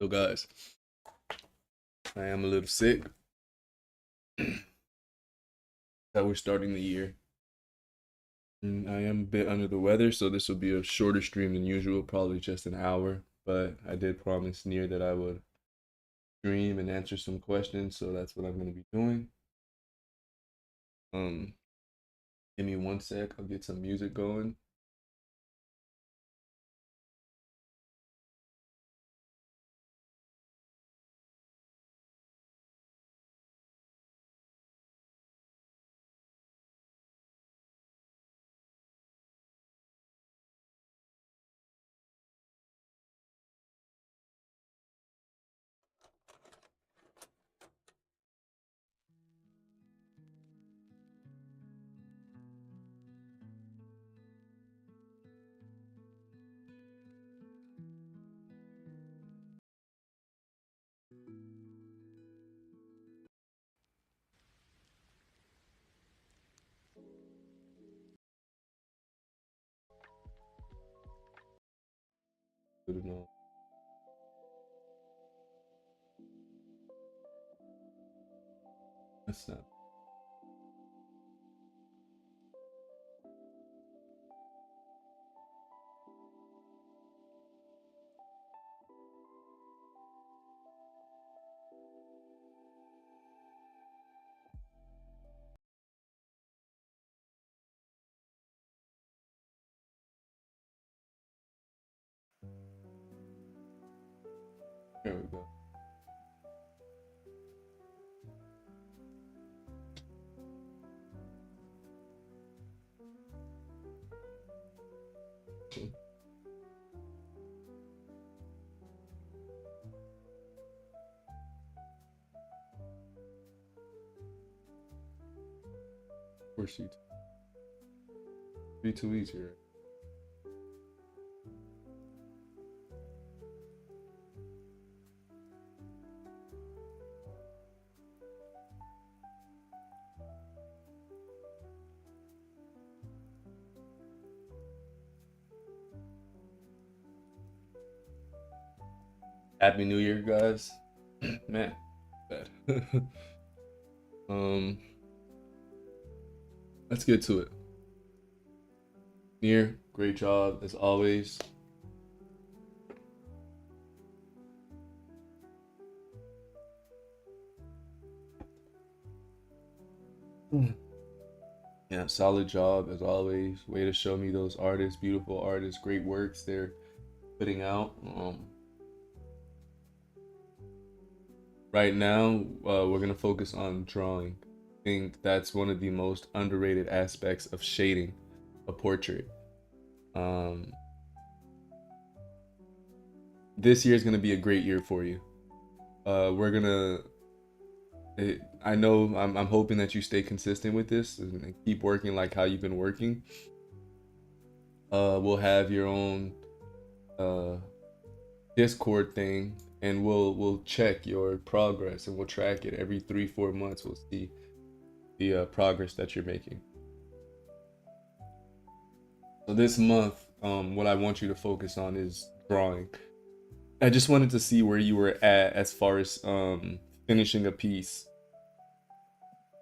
So guys, I am a little sick. That we're starting the year. And I am a bit under the weather, so this will be a shorter stream than usual, probably just an hour. But I did promise Near that I would stream and answer some questions, so that's what I'm gonna be doing. Um, Give me one sec, I'll get some music going. Good enough. That's not. There we go. Of course you be too easy, right? Happy New Year, guys. Man, bad. um, let's get to it. Near, great job as always. Yeah, solid job as always. Way to show me those artists, beautiful artists, great works they're putting out. Right now, we're gonna focus on drawing. I think that's one of the most underrated aspects of shading a portrait. Um, this year is gonna be a great year for you. We're gonna. I know. I'm hoping that you stay consistent with this and keep working like how you've been working. We'll have your own uh Discord thing, and we'll check your progress and we'll track it every 3-4 months. We'll see the progress that you're making. So this month, what I want you to focus on is drawing. I just wanted to see where you were at as far as finishing a piece.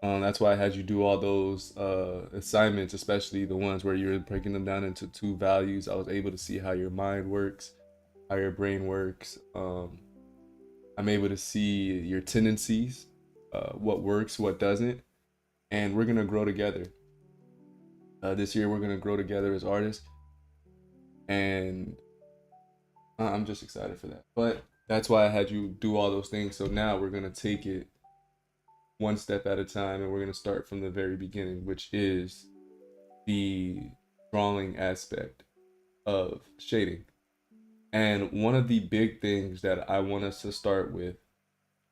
That's why I had you do all those assignments, especially the ones where you're breaking them down into two values. I was able to see how your mind works, how your brain works. I'm able to see your tendencies, what works, what doesn't, and we're gonna grow together. This year, we're gonna grow together as artists, and I'm just excited for that. But that's why I had you do all those things. So now we're gonna take it one step at a time, and we're gonna start from the very beginning, which is the drawing aspect of shading. And one of the big things that I want us to start with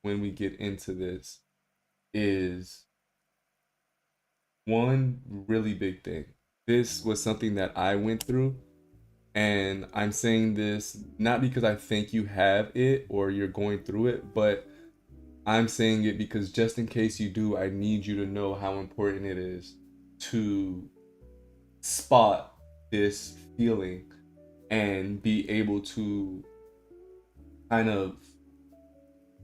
when we get into this is one really big thing. This was something that I went through, and I'm saying this not because I think you have it or you're going through it, but I'm saying it because just in case you do, I need you to know how important it is to spot this feeling and be able to kind of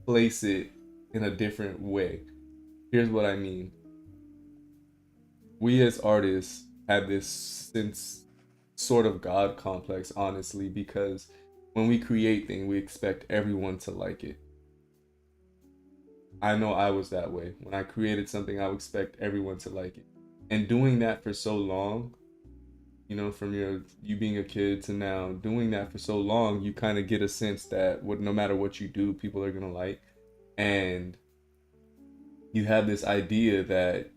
place it in a different way. Here's what I mean. We as artists have this sense, sort of God complex, honestly, because when we create things, we expect everyone to like it. I know I was that way. When I created something, I would expect everyone to like it. And doing that for so long, from you being a kid to now, doing that for so long, you kind of get a sense that no matter what you do, people are gonna like. And you have this idea that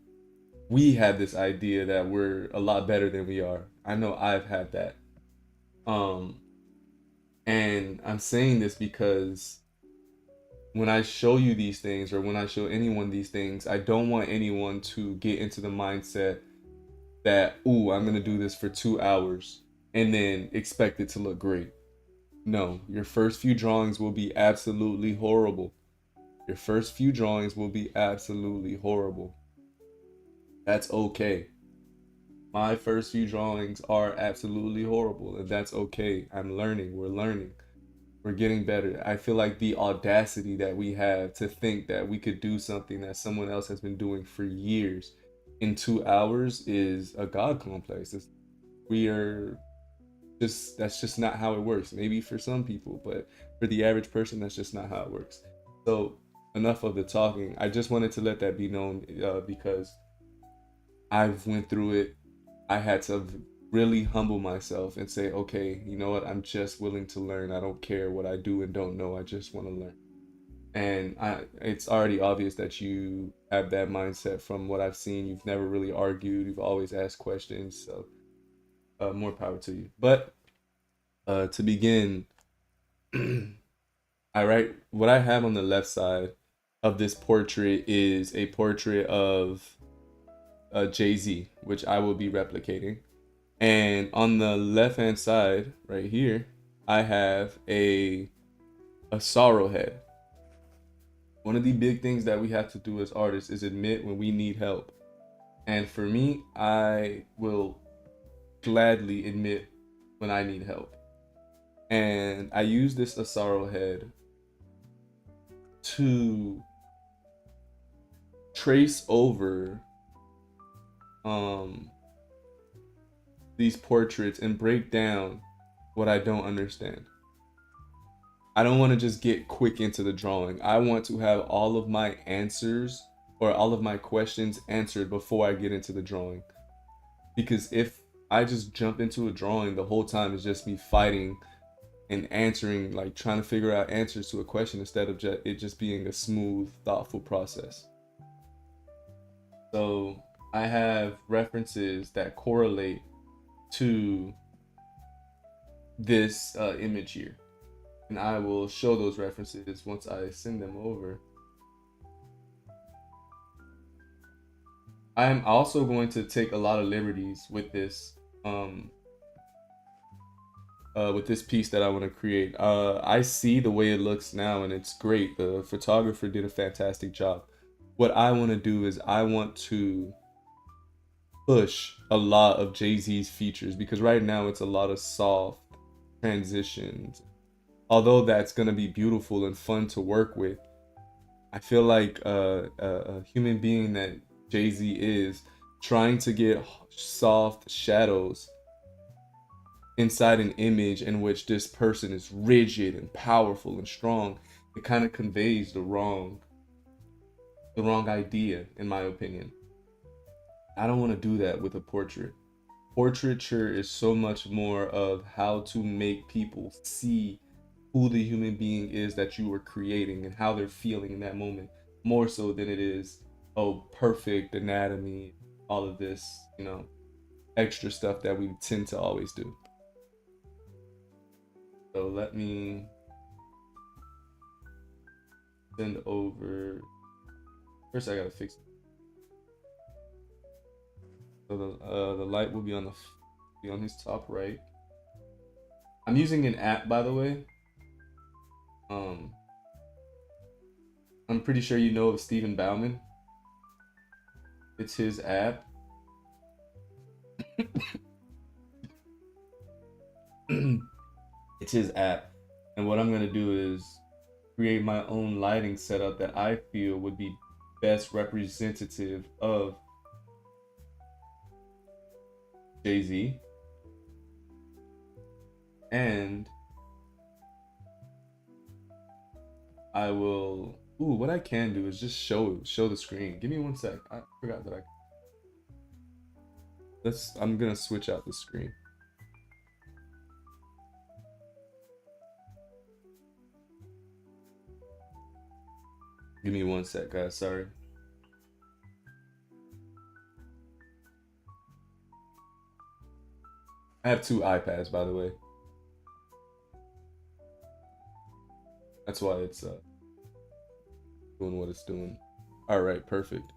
we have this idea that we're a lot better than we are. I know I've had that. Um, and I'm saying this because when I show you these things, or when I show anyone these things, I don't want anyone to get into the mindset that, ooh, I'm gonna do this for 2 hours and then expect it to look great. No, your first few drawings will be absolutely horrible. Your first few drawings will be absolutely horrible. That's okay. My first few drawings are absolutely horrible, and that's okay. I'm learning. We're learning. We're getting better. I feel like the audacity that we have to think that we could do something that someone else has been doing for years in 2 hours is a God complex. We are that's just not how it works. Maybe for some people, but for the average person, that's just not how it works. So enough of the talking. I just wanted to let that be known, because I've went through it. I had to really humble myself and say, okay, you know what? I'm just willing to learn. I don't care what I do and don't know. I just want to learn. And it's already obvious that you have that mindset from what I've seen. You've never really argued. You've always asked questions. So more power to you. But to begin, I write what I have on the left side of this portrait is a portrait of Jay-Z, which I will be replicating. And on the left hand side, right here, I have a sorrow head. One of the big things that we have to do as artists is admit when we need help. And for me, I will gladly admit when I need help. And I use this Asaro head to trace over these portraits and break down what I don't understand. I don't want to just get quick into the drawing. I want to have all of my answers or all of my questions answered before I get into the drawing. Because if I just jump into a drawing, the whole time is just me fighting and answering, like trying to figure out answers to a question instead of it just being a smooth, thoughtful process. So I have references that correlate to this image here. And I will show those references once I send them over. I'm also going to take a lot of liberties with this piece that I want to create. I see the way it looks now and it's great. The photographer did a fantastic job. What I want to do is I want to push a lot of Jay-Z's features, because right now it's a lot of soft transitions. Although that's going to be beautiful and fun to work with, I feel like a human being that Jay-Z is, trying to get soft shadows inside an image in which this person is rigid and powerful and strong, it kind of conveys the wrong idea, in my opinion. I don't want to do that with a portrait. Portraiture is so much more of how to make people see who the human being is that you are creating and how they're feeling in that moment, more so than it is, oh, perfect anatomy, all of this, extra stuff that we tend to always do. So let me send over. First, I gotta fix it. So the light will be on his top right. I'm using an app, by the way. I'm pretty sure you know of Stephen Bauman. It's his app. It's his app. And what I'm gonna do is create my own lighting setup that I feel would be best representative of Jay-Z. And I will, ooh, what I can do is just show the screen. Give me one sec. I forgot that I'm gonna switch out the screen. Give me one sec, guys, sorry. I have 2 iPads, by the way. That's why it's doing what it's doing. All right, perfect.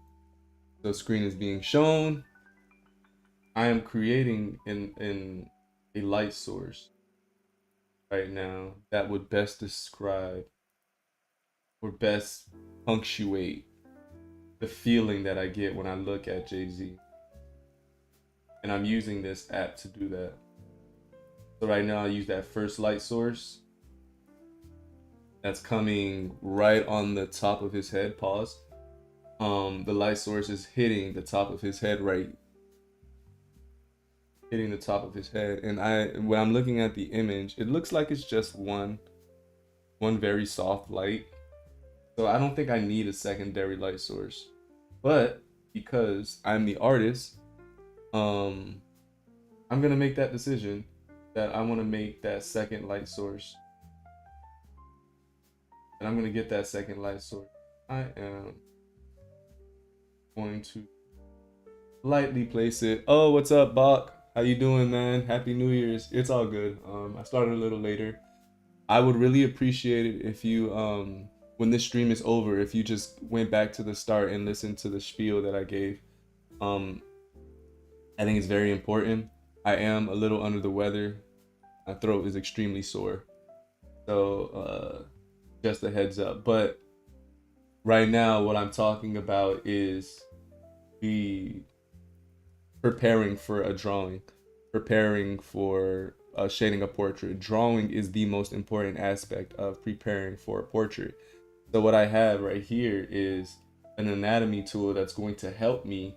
So screen is being shown. I am creating a light source right now that would best describe or best punctuate the feeling that I get when I look at Jay-Z. And I'm using this app to do that. So right now I use that first light source that's coming right on the top of his head. Pause. The light source is hitting the top of his head, right? Hitting the top of his head. And when I'm looking at the image, it looks like it's just one very soft light. So I don't think I need a secondary light source. But because I'm the artist, I'm gonna make that decision that I want to make that second light source. And I'm gonna get that second light source. I am going to lightly place it. Oh, what's up, Bach? How you doing, man? Happy New Year's. It's all good. I started a little later. I would really appreciate it if you when this stream is over, if you just went back to the start and listened to the spiel that I gave. I think it's very important. I am a little under the weather. My throat is extremely sore. So just a heads up. But right now what I'm talking about is preparing for a drawing, preparing for shading a portrait. Drawing is the most important aspect of preparing for a portrait. So what I have right here is an anatomy tool that's going to help me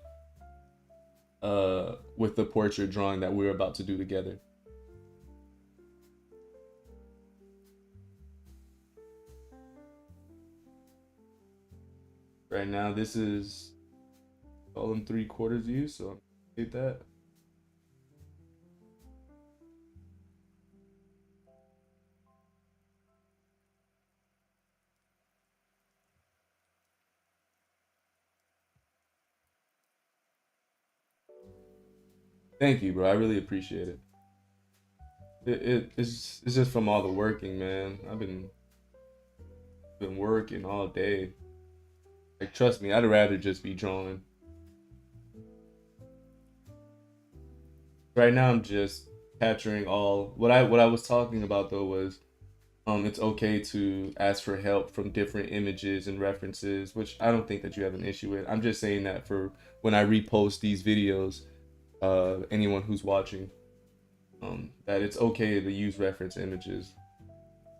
with the portrait drawing that we're about to do together. Right now, this is all in 3/4 view, so I'm gonna hit that. Thank you, bro. I really appreciate it. It's just from all the working, man. I've been working all day. Like, trust me, I'd rather just be drawing. Right now, I'm just capturing all. What I was talking about though was, it's okay to ask for help from different images and references, which I don't think that you have an issue with. I'm just saying that for when I repost these videos, anyone who's watching, that it's okay to use reference images.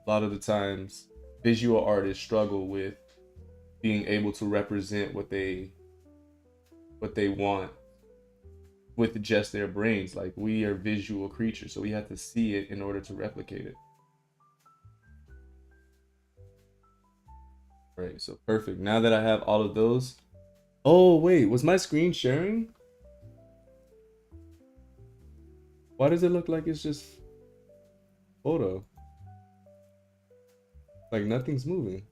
A lot of the times, visual artists struggle with being able to represent what they want with just their brains. Like, we are visual creatures, so we have to see it in order to replicate it. Right, so perfect. Now that I have all of those. Oh wait, was my screen sharing? Why does it look like it's just photo? Like nothing's moving.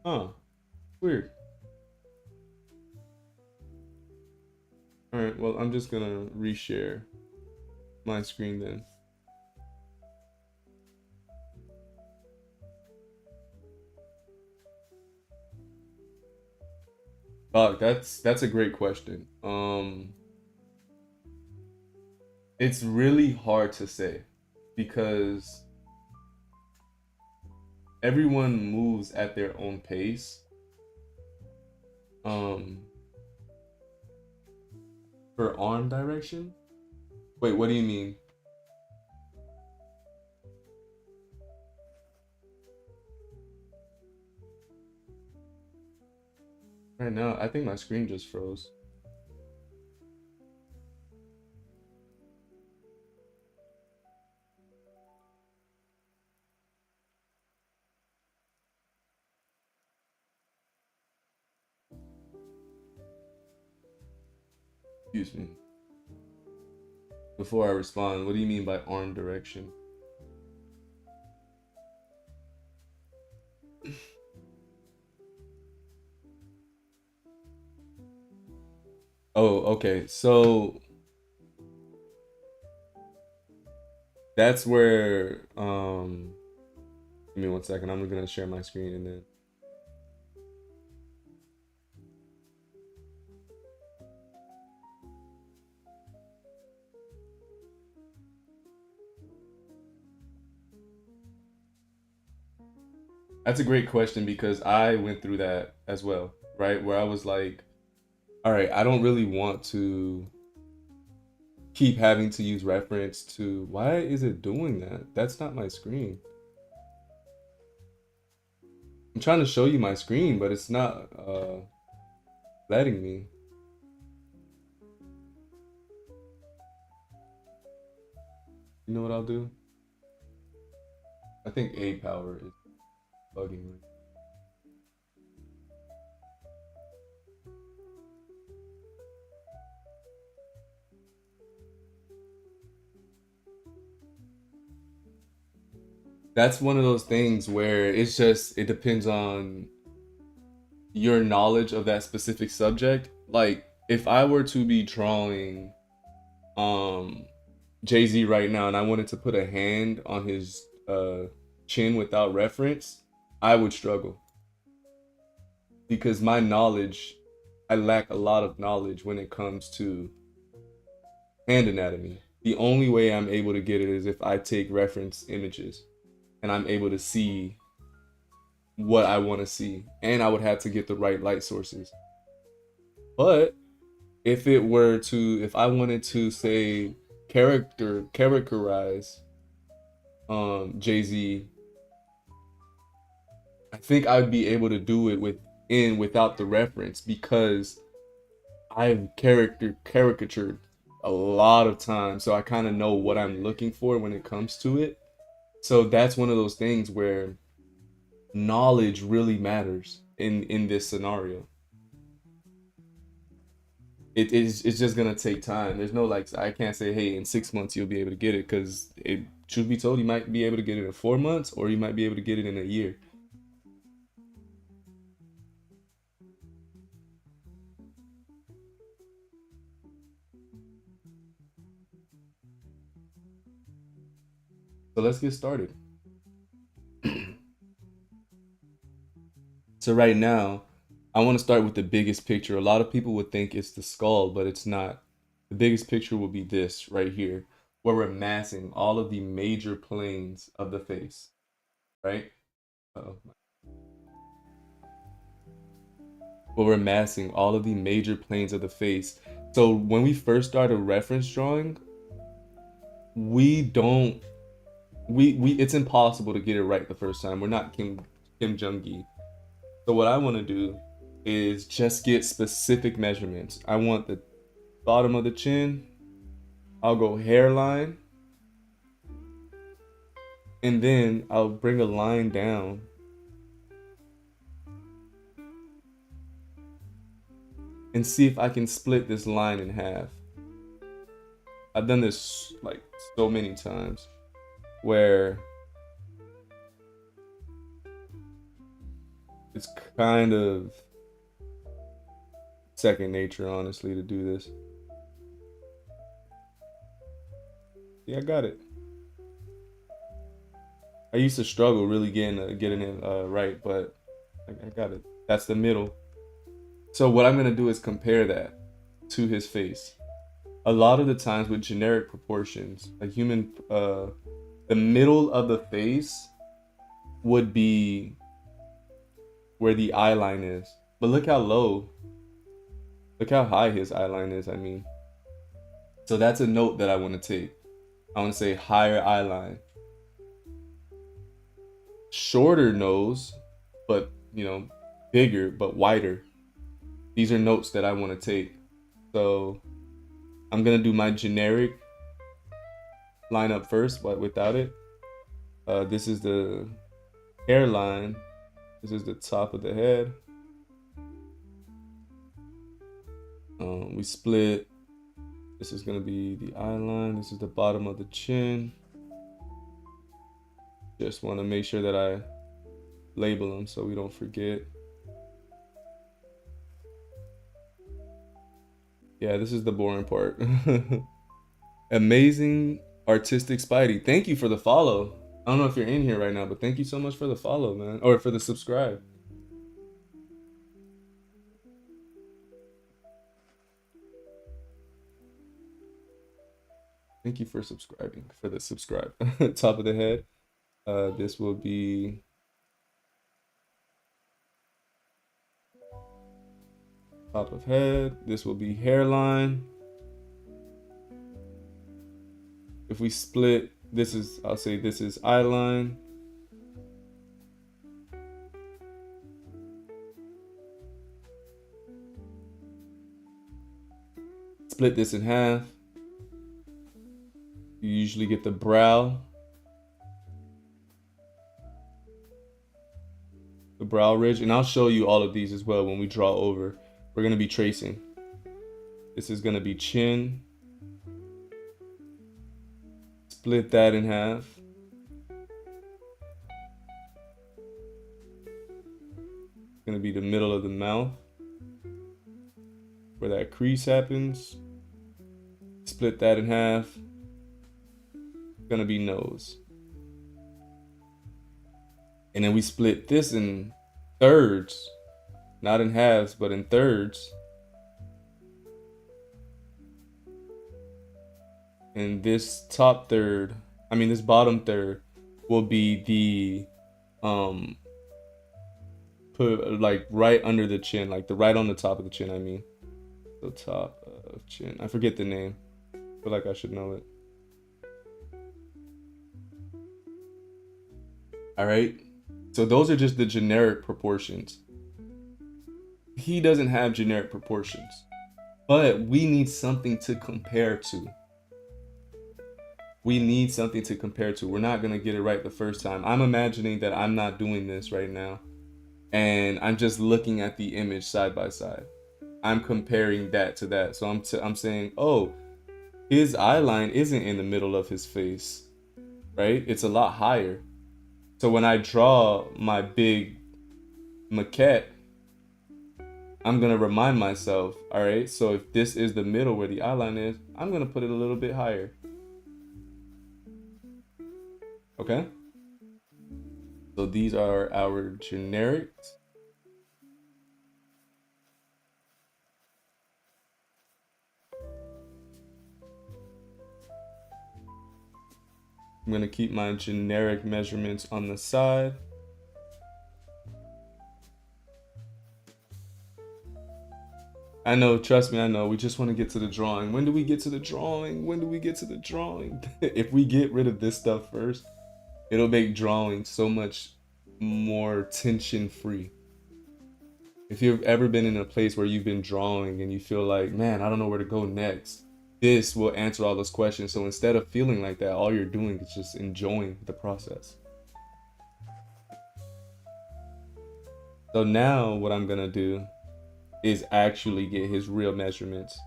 Huh, weird. All right, well, I'm just gonna reshare my screen then. That's a great question. It's really hard to say because everyone moves at their own pace. For arm direction, Wait, what do you mean? Right now, I think my screen just froze. Excuse me. Before I respond, what do you mean by arm direction? Oh, okay. So that's where give me 1 second. I'm gonna share my screen and then that's a great question because I went through that as well, right? Where I was like, all right, I don't really want to keep having to use reference to why is it doing that? That's not my screen. I'm trying to show you my screen, but it's not letting me. You know what I'll do? I think A power is bugging me. That's one of those things where it's just it depends on your knowledge of that specific subject. Like if I were to be drawing um Jay-Z right now and I wanted to put a hand on his chin without reference, I would struggle because my knowledge, I lack a lot of knowledge when it comes to hand anatomy. The only way I'm able to get it is if I take reference images and I'm able to see what I want to see, and I would have to get the right light sources. But if I wanted to say characterize Jay-Z, I think I'd be able to do it without the reference because I've caricatured a lot of times, so I kind of know what I'm looking for when it comes to it. So that's one of those things where knowledge really matters in this scenario. It's just gonna take time. There's no like I can't say hey in 6 months you'll be able to get it because it truth be told you might be able to get it in 4 months or you might be able to get it in a year. So let's get started. So right now, I want to start with the biggest picture. A lot of people would think it's the skull, but it's not. The biggest picture will be this right here, where we're massing all of the major planes of the face, right? Uh-oh. Where we're massing all of the major planes of the face. So when we first start a reference drawing, we don't we it's impossible to get it right the first time. We're not Kim Jong-gi. So what I want to do is just get specific measurements. I want the bottom of the chin. I'll go hairline. And then I'll bring a line down. And see if I can split this line in half. I've done this like so many times where it's kind of second nature, honestly, to do this. Yeah, I got it. I used to struggle really getting it right, but I got it. That's the middle. So what I'm gonna do is compare that to his face. A lot of the times with generic proportions, a human, the middle of the face would be where the eye line is. But look how high his eye line is, I mean. So that's a note that I want to take. I want to say higher eye line. Shorter nose, but bigger but wider. These are notes that I want to take. So I'm gonna do my generic line up first, but without it. This is the hairline. This is the top of the head. We split. This is gonna be the eye line. This is the bottom of the chin. Just want to make sure that I label them so we don't forget. Yeah, this is the boring part. Amazing artistic Spidey. Thank you for the follow. I don't know if you're in here right now, but thank you so much for the follow, man. Or for the subscribe. Thank you for subscribing, for the subscribe. Top of the head. This will be top of head. This will be hairline. If we split, I'll say this is eye line. Split this in half. You usually get the brow. The brow ridge, and I'll show you all of these as well when we draw over. We're gonna be tracing. This is gonna be chin. Split that in half. Gonna be the middle of the mouth where that crease happens. Split that in half. Gonna be nose. And then we split this in thirds, not in halves, but in thirds. And this this bottom third will be the put like right under the chin, like the right on the top of the chin, the top of chin. I forget the name. I feel like I should know it. All right. So those are just the generic proportions. He doesn't have generic proportions, but we need something to compare to. We're not going to get it right the first time. I'm imagining that I'm not doing this right now, and I'm just looking at the image side by side. I'm comparing that to that. So I'm saying, oh, his eye line isn't in the middle of his face, right? It's a lot higher. So when I draw my big maquette, I'm going to remind myself, all right, so if this is the middle where the eye line is, I'm going to put it a little bit higher. Okay? So these are our generics. I'm going to keep my generic measurements on the side. I know, trust me, I know. We just want to get to the drawing. When do we get to the drawing? If we get rid of this stuff first, it'll make drawing so much more tension-free. If you've ever been in a place where you've been drawing and you feel like, man, I don't know where to go next, this will answer all those questions. So instead of feeling like that, all you're doing is just enjoying the process. So now what I'm gonna do is actually get his real measurements,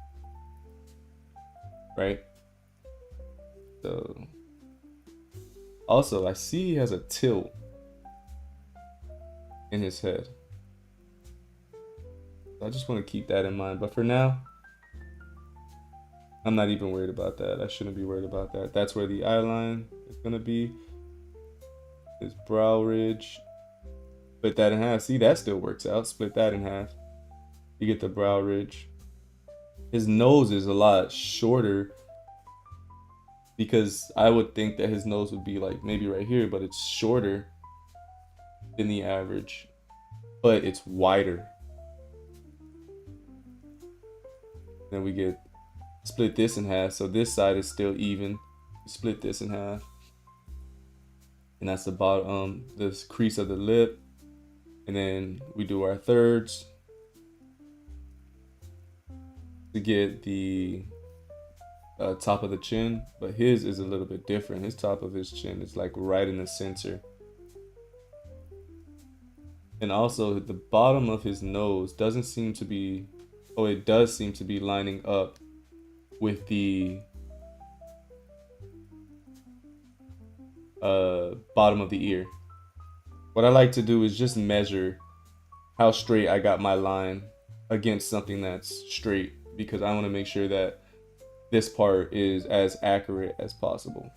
right? So also I see he has a tilt in his head. I just want to keep that in mind, but for now, I'm not even worried about that. I shouldn't be worried about that. That's where the eye line is gonna be. His brow ridge. Split that in half. See, that still works out. Split that in half. You get the brow ridge. His nose is a lot shorter because I would think that his nose would be like maybe right here, but it's shorter than the average, but it's wider. Then we get split this in half, so this side is still even. Split this in half, and that's the bottom, this crease of the lip, and then we do our thirds to get the top of the chin. But his is a little bit different. His top of his chin is like right in the center. And also the bottom of his nose doesn't seem to be, oh, it does seem to be lining up with the bottom of the ear. What I like to do is just measure how straight I got my line against something that's straight, because I want to make sure that this part is as accurate as possible.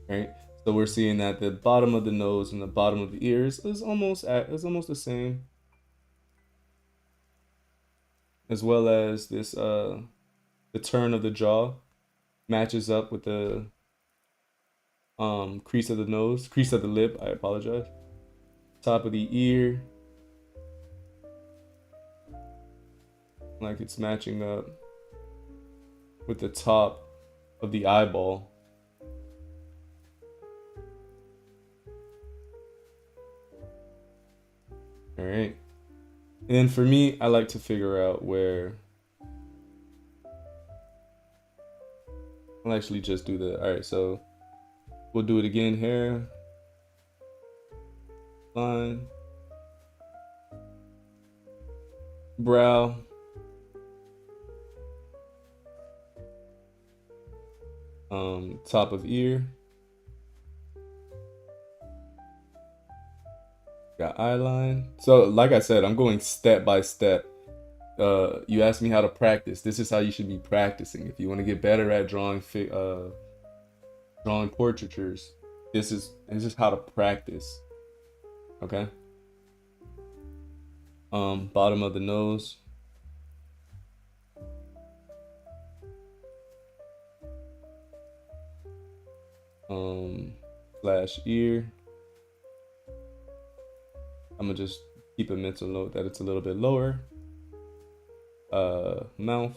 Right, so we're seeing that the bottom of the nose and the bottom of the ears is almost the same, as well as this the turn of the jaw matches up with the crease of the nose, crease of the lip, I apologize. Top of the ear, like it's matching up with the top of the eyeball. All right, and then for me, I like to figure out where I'll actually just do the, all right, so we'll do it again, hair line, brow, top of ear, got eye line. So like I said, I'm going step by step. You asked me how to practice. This is how you should be practicing. If you want to get better at drawing portraitures, this is how to practice. Okay. Bottom of the nose. Slash ear. I'm gonna just keep a mental note that it's a little bit lower. Mouth.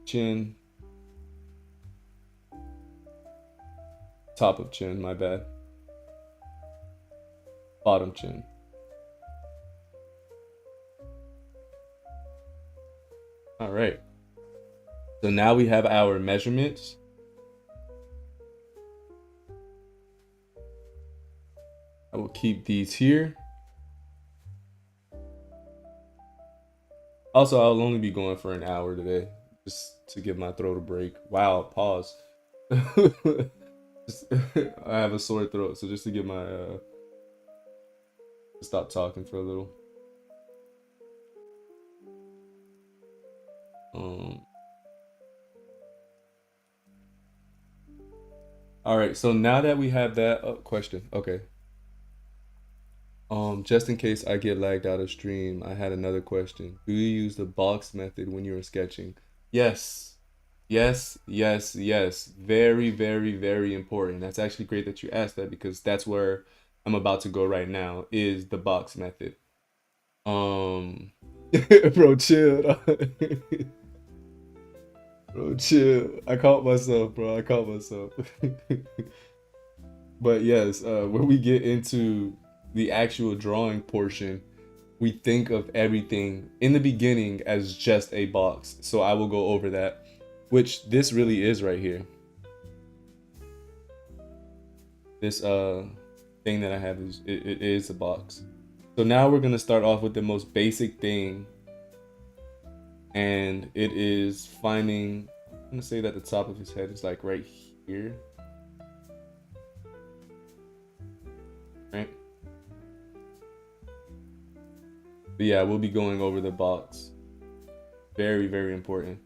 Chin. Top of chin, my bad. Bottom chin. All right. So now we have our measurements. I will keep these here. Also, I'll only be going for an hour today, just to give my throat a break. Wow, pause. I have a sore throat, so just to give my stop talking for a little. All right, so now that we have that question, okay. Just in case I get lagged out of stream, I had another question. Do you use the box method when you're sketching? Yes. Yes, yes, yes. Very, very, very important. That's actually great that you asked that, because that's where I'm about to go right now, is the box method. Bro, chill. Bro, chill. I caught myself, bro. I caught myself. But yes, when we get into the actual drawing portion, we think of everything in the beginning as just a box. So I will go over that, which this really is right here. This thing that I have is it is a box. So now we're gonna start off with the most basic thing, and it is finding, I'm gonna say that the top of his head is like right here. Right? But yeah, we'll be going over the box. Very, very important.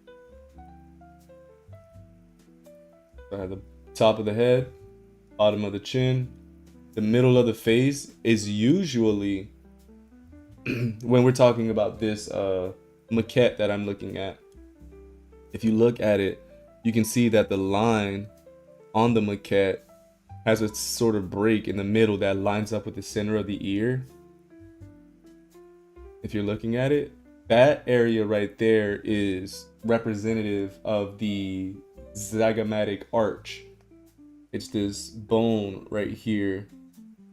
So I have the top of the head, bottom of the chin. The middle of the face is usually, when we're talking about this maquette that I'm looking at, if you look at it, you can see that the line on the maquette has a sort of break in the middle that lines up with the center of the ear. If you're looking at it, that area right there is representative of the zygomatic arch. It's this bone right here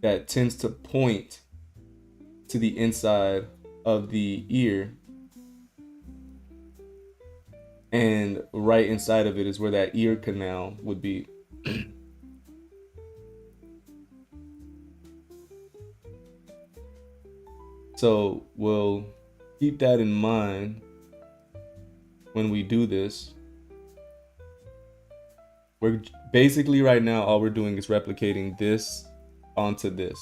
that tends to point to the inside of the ear. And right inside of it is where that ear canal would be. So we'll keep that in mind when we do this. We're basically right now, all we're doing is replicating this onto this.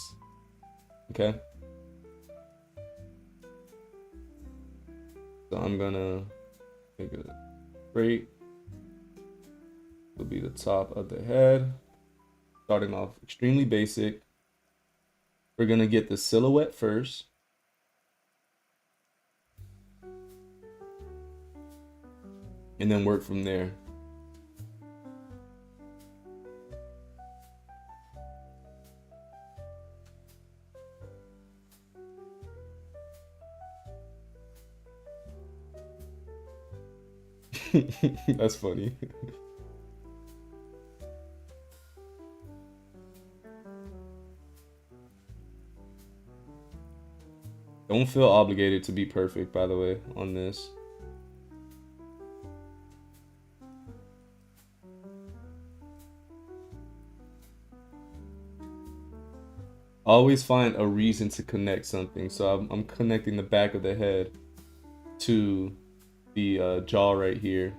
Okay. So I'm gonna make it straight. Will be the top of the head. Starting off extremely basic. We're gonna get the silhouette first. And then work from there. That's funny. Don't feel obligated to be perfect, by the way, on this. Always find a reason to connect something. So I'm connecting the back of the head to the jaw right here.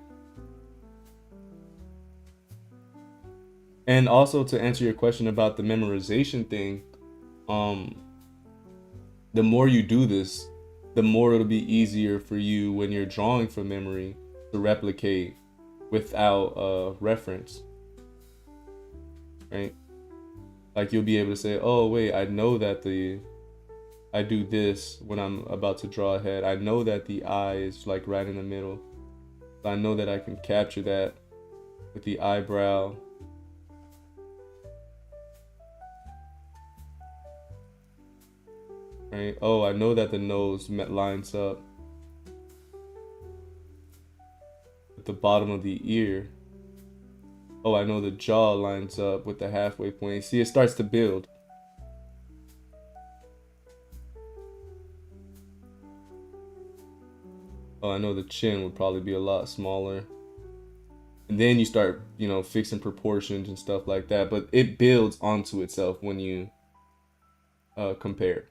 And also to answer your question about the memorization thing, the more you do this, the more it'll be easier for you when you're drawing from memory to replicate without reference, right? Like you'll be able to say, oh wait, I know that I do this when I'm about to draw a head. I know that the eye is like right in the middle. I know that I can capture that with the eyebrow. Right? Oh, I know that the nose lines up with the bottom of the ear. Oh, I know the jaw lines up with the halfway point. See, it starts to build. Oh, I know the chin would probably be a lot smaller. And then you start, fixing proportions and stuff like that. But it builds onto itself when you compare.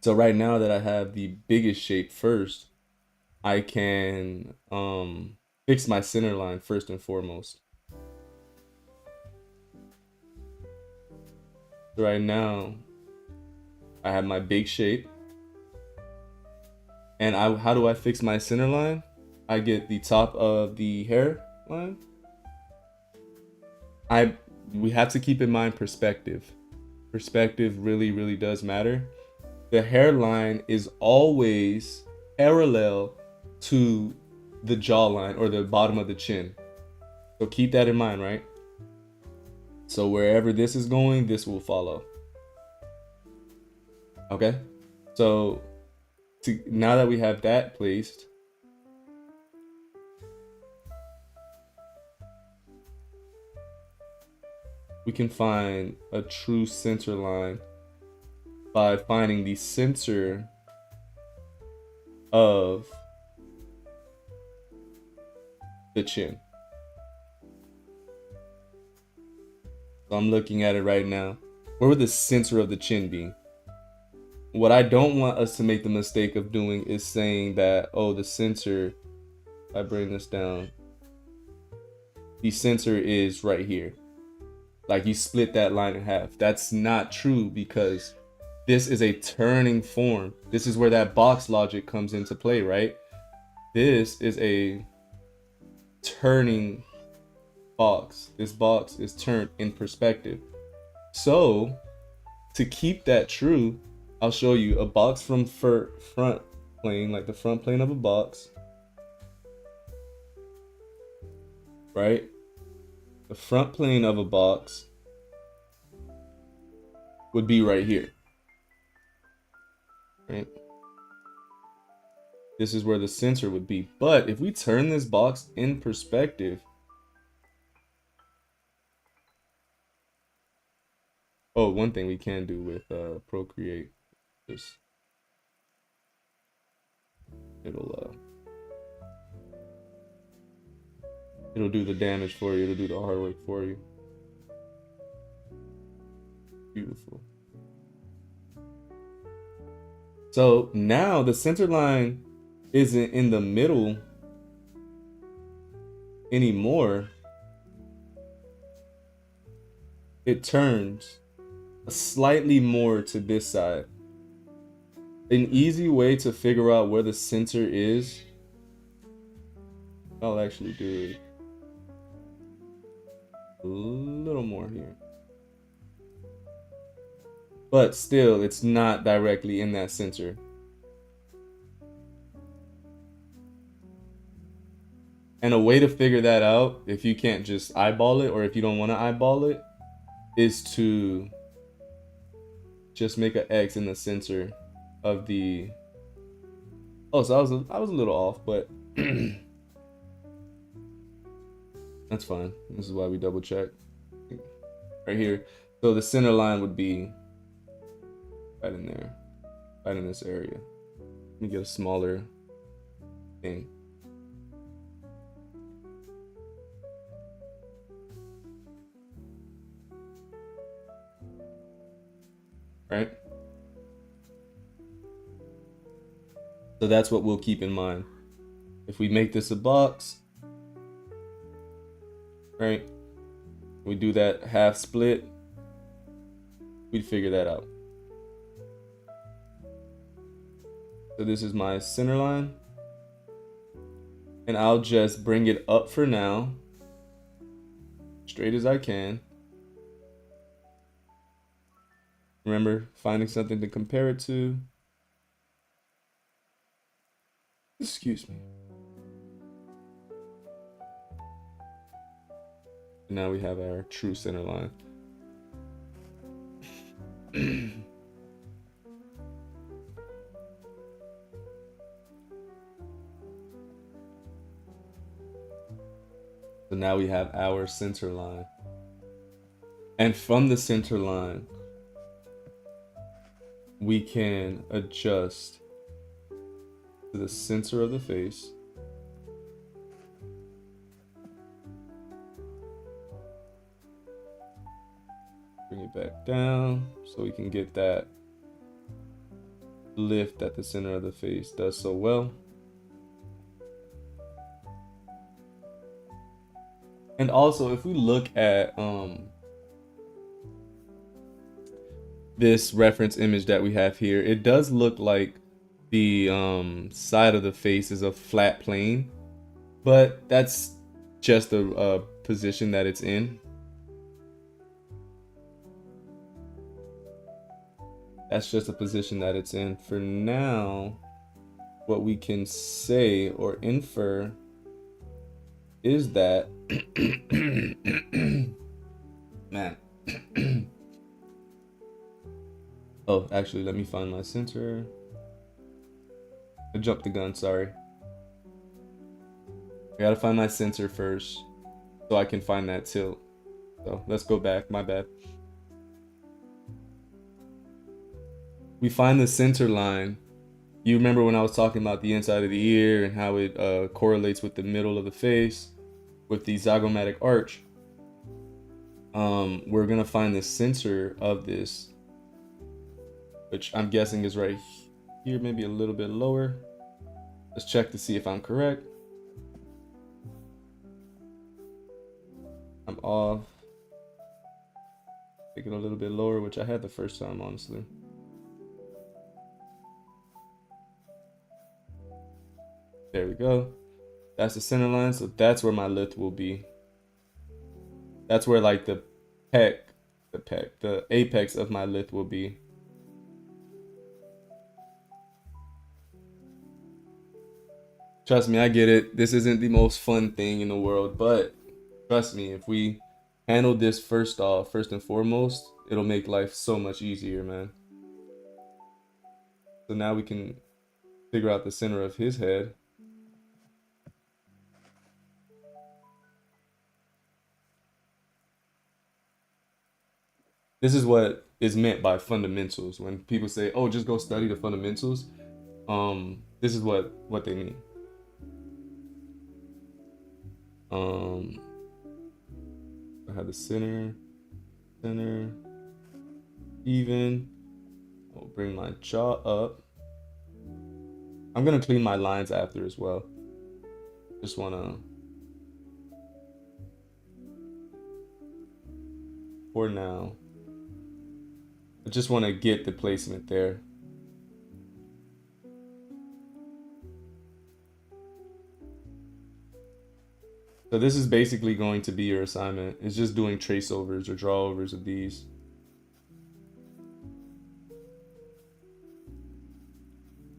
So right now that I have the biggest shape first, I can fix my center line first and foremost. So right now, I have my big shape. And how do I fix my center line? I get the top of the hair line. We have to keep in mind perspective. Perspective really, really does matter. The hairline is always parallel to the jawline or the bottom of the chin. So keep that in mind, right? So wherever this is going, this will follow. Okay? So now that we have that placed, we can find a true center line by finding the center of the chin. So I'm looking at it right now. Where would the center of the chin be? What I don't want us to make the mistake of doing is saying that, oh, the center, if I bring this down, the center is right here. Like you split that line in half. That's not true because this is a turning form. This is where that box logic comes into play, right? This is a turning box. This box is turned in perspective. So to keep that true, I'll show you a box from front plane, like the front plane of a box, right? the front plane of a box would be right here, right? This is where the center would be. But if we turn this box in perspective, oh, one thing we can do with Procreate, just it'll do the damage for you. It'll do the hard work for you. Beautiful. So now the center line isn't in the middle anymore. It turns slightly more to this side. An easy way to figure out where the center is, I'll actually do it a little more here. But still, it's not directly in that center. And a way to figure that out, if you can't just eyeball it, or if you don't want to eyeball it, is to just make an X in the center of the... Oh, so I was a little off, but that's fine. This is why we double check right here. So the center line would be right in there, right in this area. Let me get a smaller thing. Right? So that's what we'll keep in mind. If we make this a box, right? We do that half split, we'd figure that out. So this is my center line. And I'll just bring it up for now, straight as I can. Remember, finding something to compare it to. Excuse me. Now we have our true center line. So now we have our center line. And from the center line, we can adjust to the center of the face. Bring it back down so we can get that lift that the center of the face does so well. And also, if we look at this reference image that we have here, it does look like the side of the face is a flat plane, but that's just a position that it's in. That's just a position that it's in. For now, what we can say or infer is that man. Oh, actually, let me find my center. I jumped the gun, sorry. I gotta find my center first so I can find that tilt. So let's go back, my bad. We find the center line. You remember when I was talking about the inside of the ear and how it correlates with the middle of the face with the zygomatic arch. We're gonna find the center of this, which I'm guessing is right here, maybe a little bit lower. Let's check to see if I'm correct. I'm off. Take it a little bit lower, which I had the first time, honestly. There we go. That's the center line, so that's where my lift will be. That's where like the apex of my lift will be. Trust me, I get it. This isn't the most fun thing in the world, but trust me, if we handle this first and foremost, it'll make life so much easier, man. So now we can figure out the center of his head. This is what is meant by fundamentals. When people say, "Oh, just go study the fundamentals," this is what they mean. I have the center, even. I'll bring my jaw up. I'm gonna clean my lines after as well. Just wanna, for now, I just wanna get the placement there. So this is basically going to be your assignment. It's just doing trace overs or draw overs of these.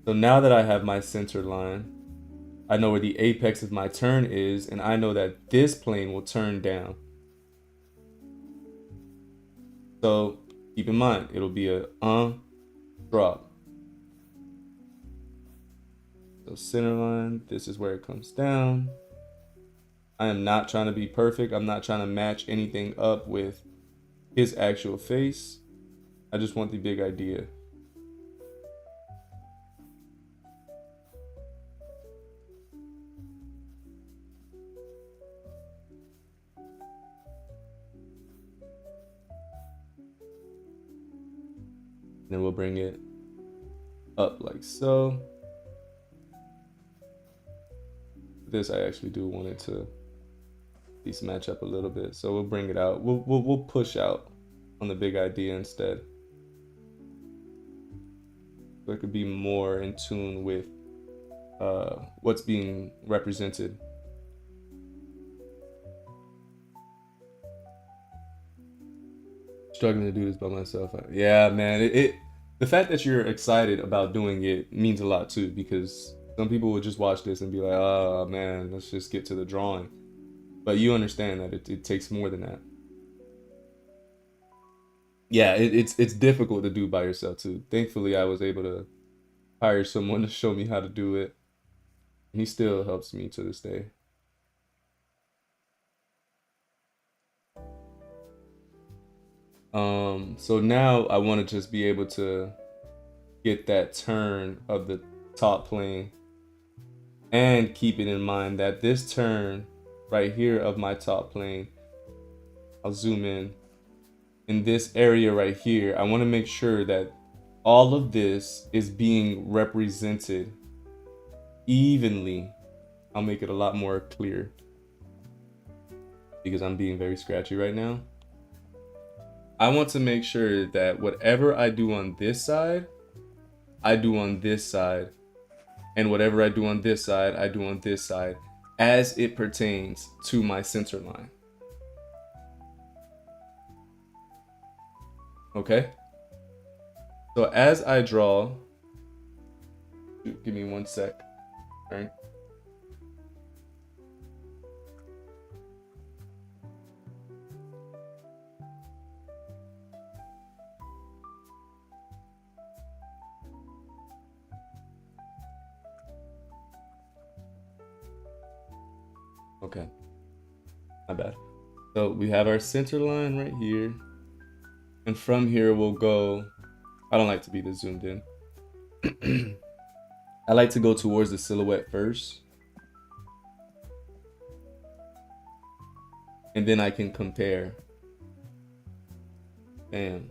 So now that I have my center line, I know where the apex of my turn is, and I know that this plane will turn down. So keep in mind, it'll be a drop. So center line, this is where it comes down. I am not trying to be perfect. I'm not trying to match anything up with his actual face. I just want the big idea. Then we'll bring it up like so. This I actually do want it to at least match up a little bit. So we'll bring it out. We'll push out on the big idea instead. So it could be more in tune with what's being represented. Struggling to do this by myself. Yeah, man. The fact that you're excited about doing it means a lot too, because some people would just watch this and be like, "Oh man, let's just get to the drawing." But you understand that it takes more than that. Yeah, it's difficult to do by yourself too. Thankfully, I was able to hire someone to show me how to do it, and he still helps me to this day. So now I want to just be able to get that turn of the top plane, and keep it in mind that this turn right here of my top plane, I'll zoom in this area right here, I want to make sure that all of this is being represented evenly. I'll make it a lot more clear because I'm being very scratchy right now. I want to make sure that whatever I do on this side, I do on this side, and whatever I do on this side, I do on this side, as it pertains to my center line. Okay? So as I draw, give me 1 sec. All right. Okay, my bad. So we have our center line right here, and from here we'll go, I don't like to be this zoomed in. I like to go towards the silhouette first, and then I can compare. Bam.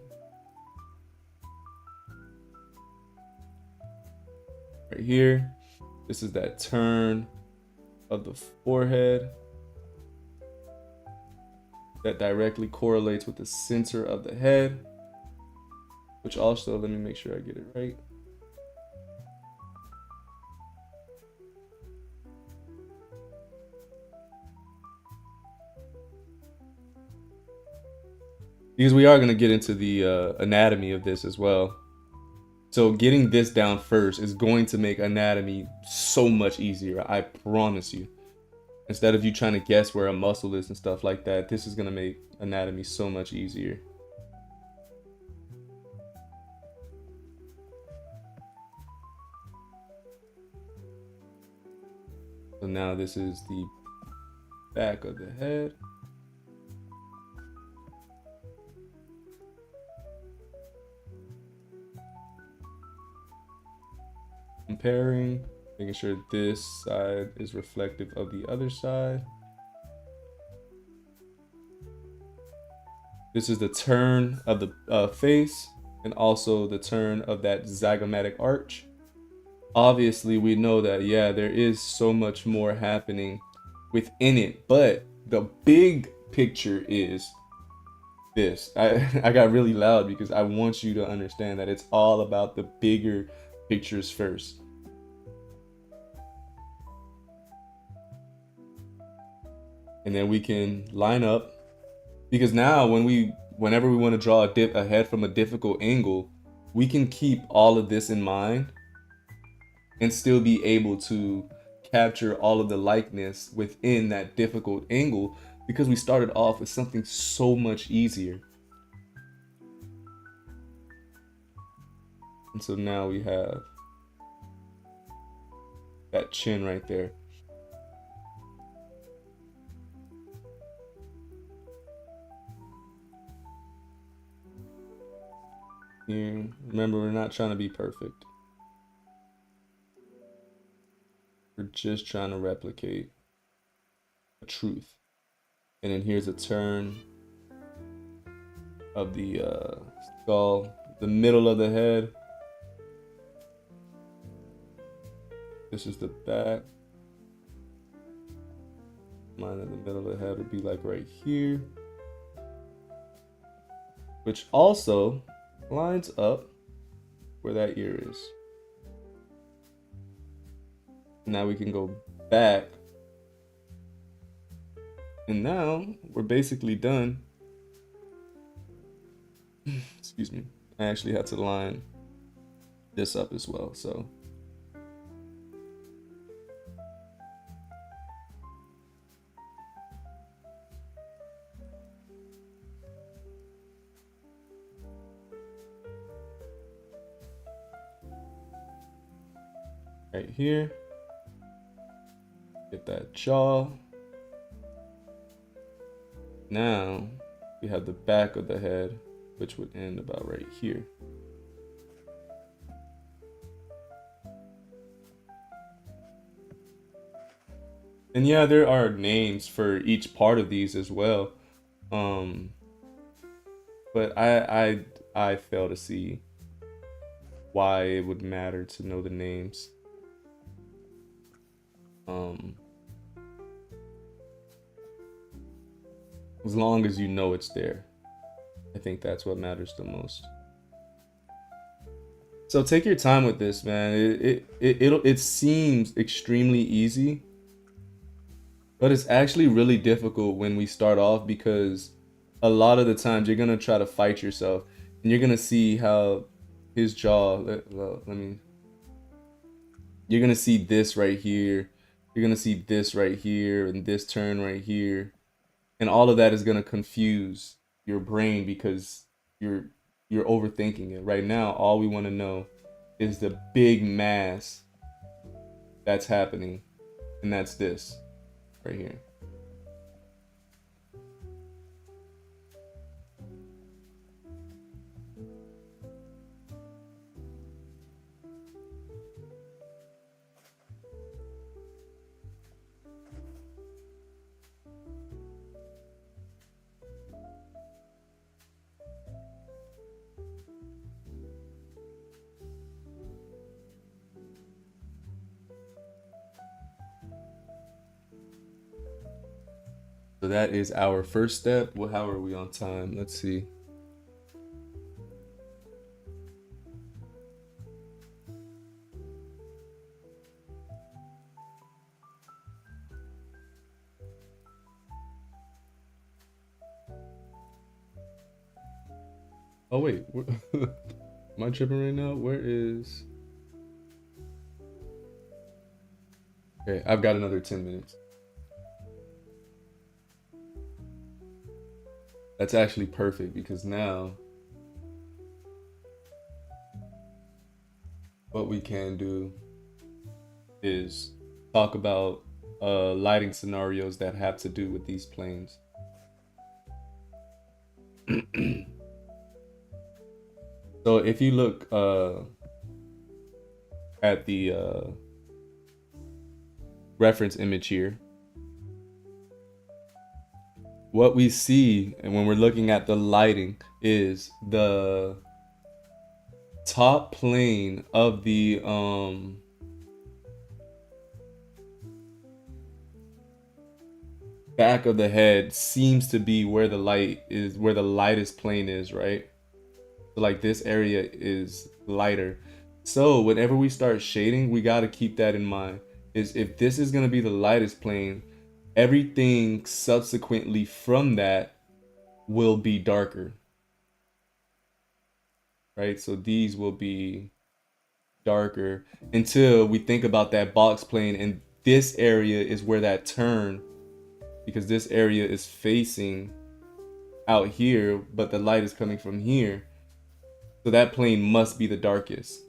Right here, this is that turn of the forehead that directly correlates with the center of the head, which also, let me make sure I get it right. Because we are going to get into the anatomy of this as well. So getting this down first is going to make anatomy so much easier, I promise you. Instead of you trying to guess where a muscle is and stuff like that, this is gonna make anatomy so much easier. So now this is the back of the head. Comparing, making sure this side is reflective of the other side. This is the turn of the face and also the turn of that zygomatic arch. Obviously, we know that, yeah, there is so much more happening within it, but the big picture is this. I got really loud because I want you to understand that it's all about the bigger pictures first. And then we can line up, because now whenever we want to draw a head from a difficult angle, we can keep all of this in mind and still be able to capture all of the likeness within that difficult angle, because we started off with something so much easier. And so now we have that chin right there. Here, remember, we're not trying to be perfect. We're just trying to replicate a truth. And then here's a turn of the skull, the middle of the head. This is the back. Mine in the middle of the head would be like right here, which also lines up where that ear is. Now we can go back, and now we're basically done. Excuse me. I actually had to line this up as well, so right here, get that jaw. Now we have the back of the head, which would end about right here. And yeah, there are names for each part of these as well. But I fail to see why it would matter to know the names. As long as you know it's there, I think that's what matters the most. So take your time with this, man. It seems extremely easy, but it's actually really difficult when we start off, because a lot of the times you're gonna try to fight yourself, and you're gonna see how his jaw. You're gonna see this right here. You're gonna see this right here, and this turn right here, and all of that is gonna confuse your brain because you're overthinking it. Right now, all we want to know is the big mass that's happening, and that's this right here. So that is our first step. Well, how are we on time? Let's see. Oh wait, am I tripping right now? Where is? Okay, I've got another 10 minutes. That's actually perfect because now what we can do is talk about lighting scenarios that have to do with these planes. So if you look at the reference image here, what we see, and when we're looking at the lighting, is the top plane of the back of the head seems to be where the light is, where the lightest plane is, right? So like this area is lighter. So whenever we start shading, we got to keep that in mind. Is if this is going to be the lightest plane, everything subsequently from that will be darker. Right? So these will be darker until we think about that box plane, and this area is where that turn, because this area is facing out here, but the light is coming from here. So that plane must be the darkest.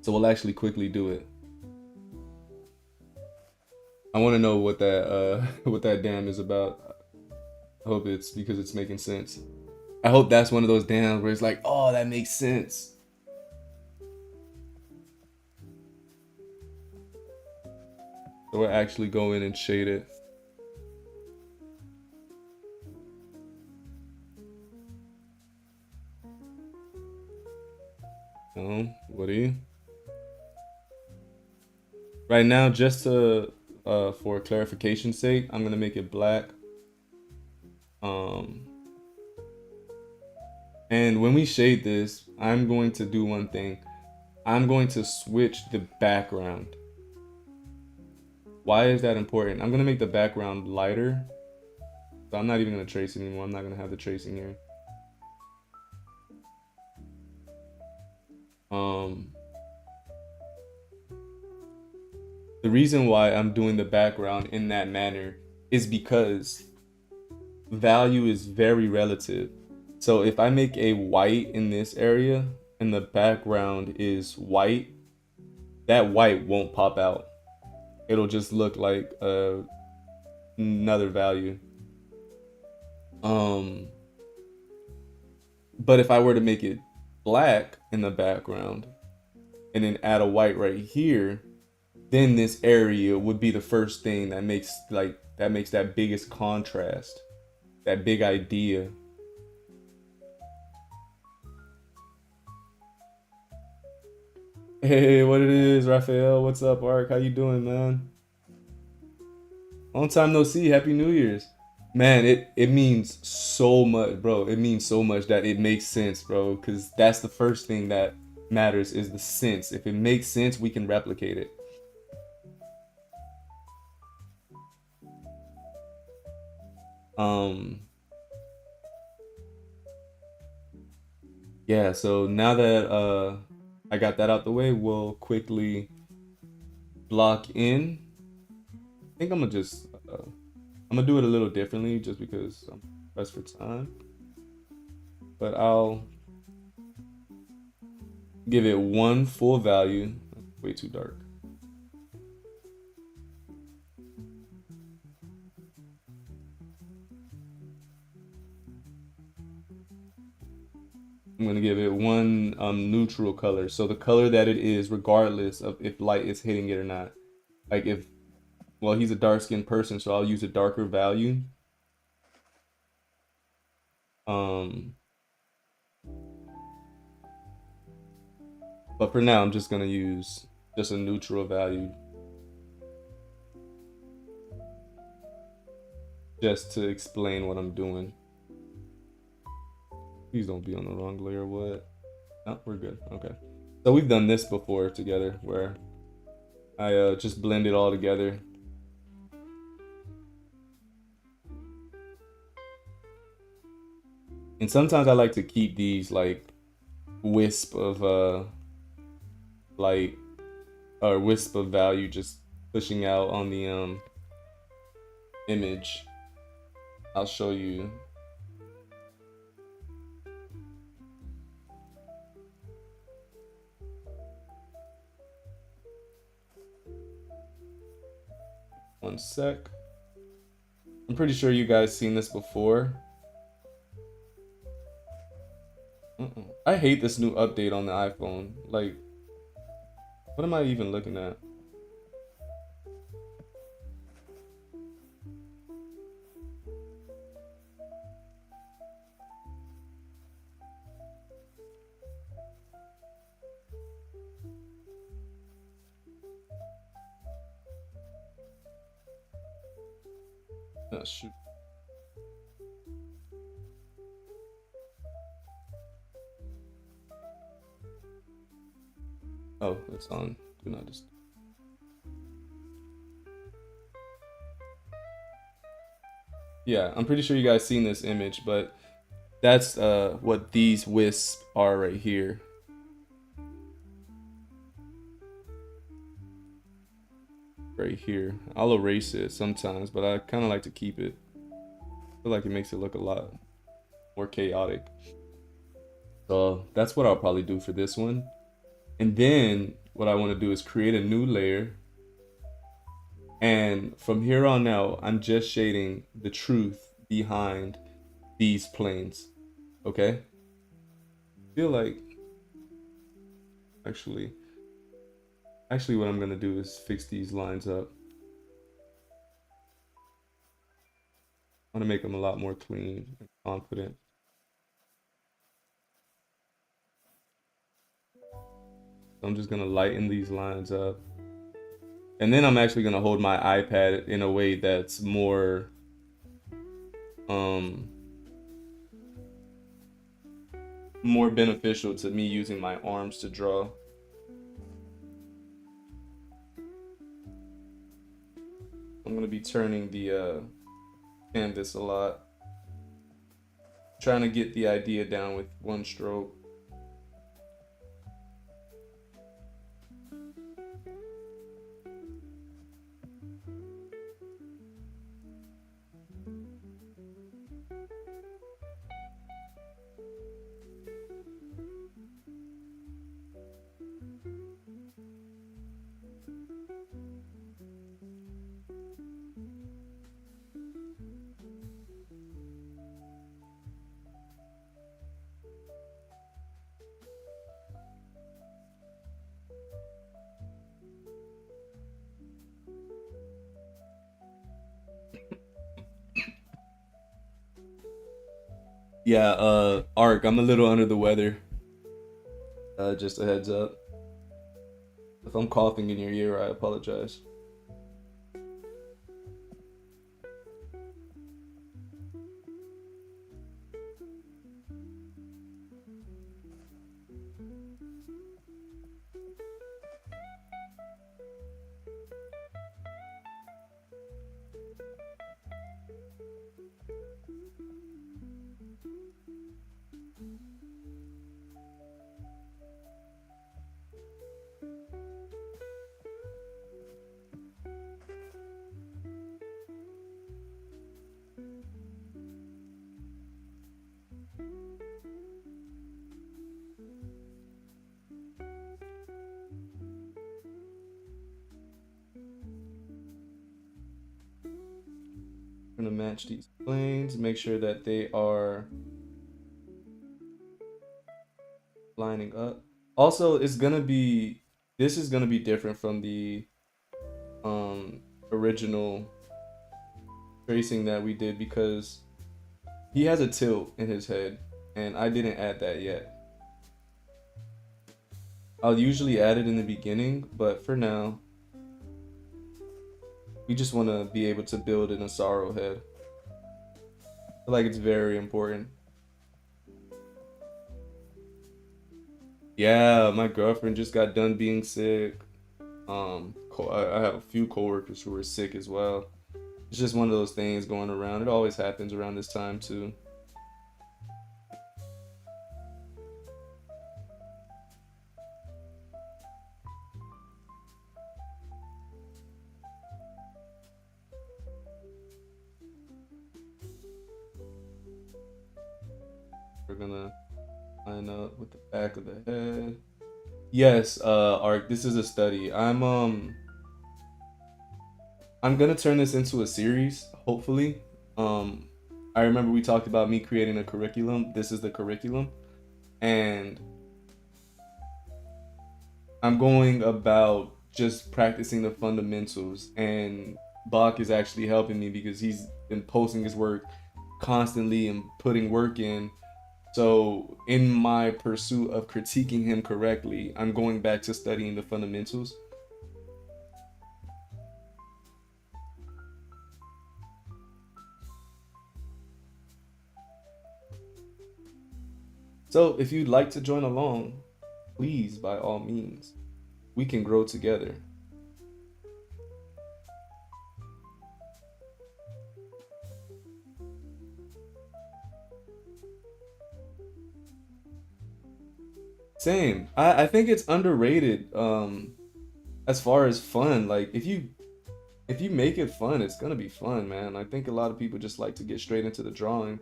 So we'll actually quickly do it. I want to know what that what that dam is about. I hope it's because it's making sense. I hope that's one of those dams where it's like, oh, that makes sense. So we'll actually go in and shade it. Woody. Right now, just to for clarification's sake, I'm gonna make it black. And when we shade this, I'm going to do one thing. I'm going to switch the background. Why is that important? I'm gonna make the background lighter. So I'm not even gonna trace anymore. I'm not gonna have the tracing here. The reason why I'm doing the background in that manner is because value is very relative. So if I make a white in this area and the background is white, that white won't pop out. It'll just look like another value. But if I were to make it black in the background and then add a white right here, then this area would be the first thing that makes that biggest contrast, that big idea. Hey, what it is, Raphael? What's up, Ark? How you doing, man? Long time no see. Happy New Year's. Man, it means so much, bro. It means so much that it makes sense, bro. Because that's the first thing that matters, is the sense. If it makes sense, we can replicate it. Yeah, so now that I got that out the way, we'll quickly block in. I think I'm gonna just I'm gonna do it a little differently just because I'm pressed for time. But I'll give it one full value. Way too dark. I'm gonna give it one neutral color. So the color that it is, regardless of if light is hitting it or not. Like if, well, he's a dark-skinned person, so I'll use a darker value. But for now, I'm just gonna use just a neutral value, just to explain what I'm doing. Please don't be on the wrong layer. What? No, we're good. Okay. So we've done this before together, where I just blend it all together. And sometimes I like to keep these like wisp of light or wisp of value just pushing out on the image. I'll show you One sec. I'm pretty sure you guys seen this before. I hate this new update on the iPhone. Like, what am I even looking at? Oh, shoot. Oh, it's on. Do not disturb. Yeah, I'm pretty sure you guys seen this image, but that's what these wisps are right here. Right here. I'll erase it sometimes, but I kind of like to keep it. I feel like it makes it look a lot more chaotic. So that's what I'll probably do for this one. And then what I want to do is create a new layer. And from here on out, I'm just shading the truth behind these planes. Okay? I feel like actually what I'm gonna do is fix these lines up. I want to make them a lot more clean and confident. So I'm just gonna lighten these lines up. And then I'm actually gonna hold my iPad in a way that's more more beneficial to me using my arms to draw. I'm gonna be turning the canvas a lot, trying to get the idea down with one stroke. Yeah, Ark, I'm a little under the weather. Just a heads up. If I'm coughing in your ear, I apologize. I'm gonna match these planes, make sure that they are lining up. Also, this is gonna be different from the original tracing that we did because he has a tilt in his head and I didn't add that yet. I'll usually add it in the beginning, but for now we just want to be able to build in a sorrow head. I feel like it's very important. Yeah, my girlfriend just got done being sick. I have a few coworkers who are sick as well. It's just one of those things going around. It always happens around this time too. We're gonna line up with the back of the head. Yes, Ark, this is a study. I'm gonna turn this into a series, hopefully. Um, I remember we talked about me creating a curriculum. This is the curriculum, and I'm going about just practicing the fundamentals. And Bach is actually helping me because he's been posting his work constantly and putting work in. So, in my pursuit of critiquing him correctly, I'm going back to studying the fundamentals. So, if you'd like to join along, please, by all means, we can grow together. Same. I think it's underrated as far as fun. Like if you make it fun, it's gonna be fun, man. I think a lot of people just like to get straight into the drawing.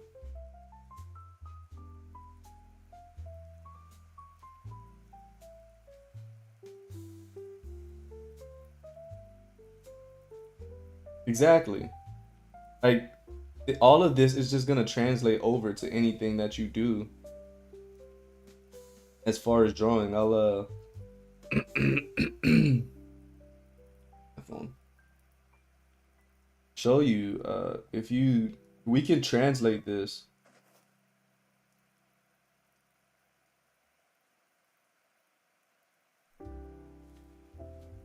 Exactly. Like all of this is just gonna translate over to anything that you do as far as drawing. I'll my phone show you if you we can translate this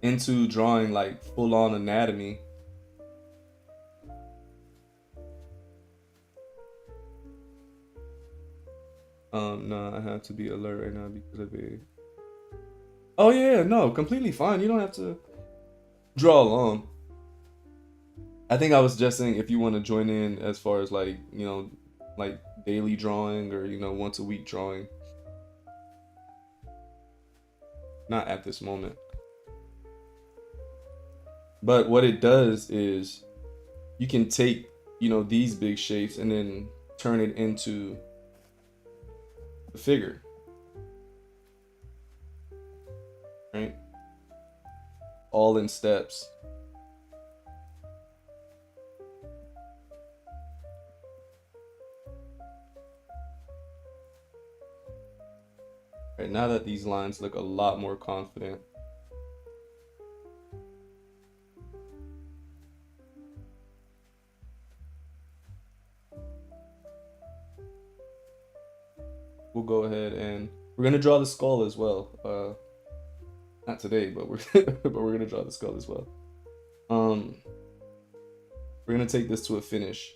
into drawing like full on anatomy. No, I have to be alert right now because of a. Oh yeah, no, completely fine. You don't have to draw along. I think I was just saying if you want to join in as far as like, like daily drawing or, once a week drawing. Not at this moment. But what it does is you can take, these big shapes and then turn it into a figure, right? All in steps. Right, now that these lines look a lot more confident. We'll go ahead and we're gonna draw the skull as well. Not today, but we're but we're gonna draw the skull as well. Um, we're gonna take this to a finish.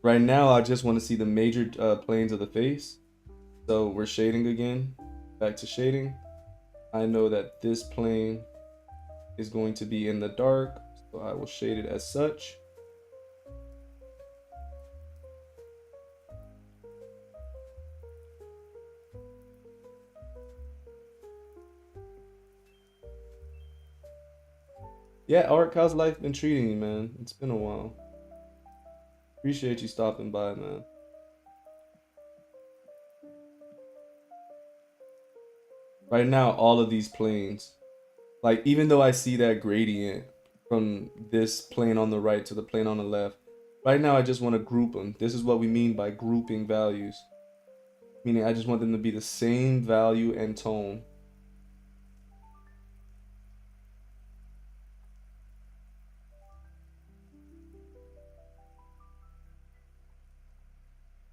Right now, I just want to see the major planes of the face. So we're shading again. Back to shading. I know that this plane is going to be in the dark, so I will shade it as such. Yeah, Art, how's life been treating you, man? It's been a while. Appreciate you stopping by, man. Right now, all of these planes, like even though I see that gradient from this plane on the right to the plane on the left, right now I just want to group them. This is what we mean by grouping values. Meaning I just want them to be the same value and tone.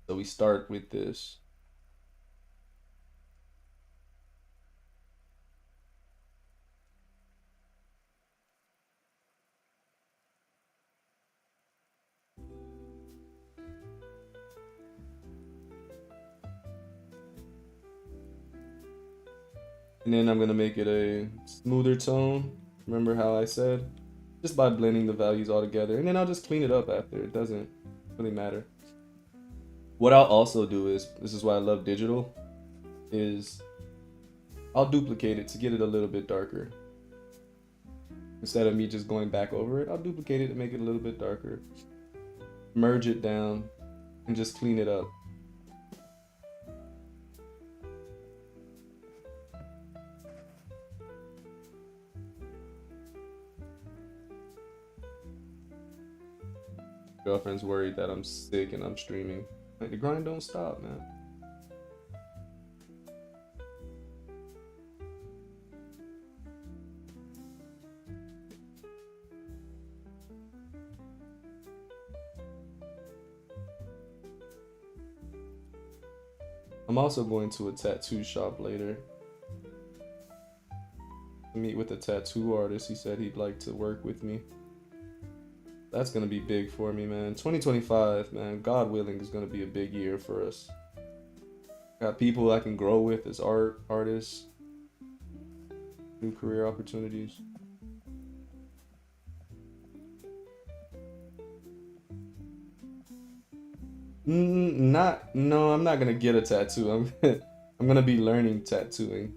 So we start with this. And then I'm gonna make it a smoother tone. Remember how I said? Just by blending the values all together. And then I'll just clean it up after. It doesn't really matter. What I'll also do is, this is why I love digital, is I'll duplicate it to get it a little bit darker. Instead of me just going back over it, I'll duplicate it to make it a little bit darker. Merge it down and just clean it up. Girlfriend's worried that I'm sick and I'm streaming. Like, the grind don't stop, man. I'm also going to a tattoo shop later to meet with a tattoo artist. He said he'd like to work with me. That's gonna be big for me, man. 2025, man, God willing, is gonna be a big year for us. Got people I can grow with as artists, new career opportunities. No, I'm not gonna get a tattoo. I'm gonna be learning tattooing.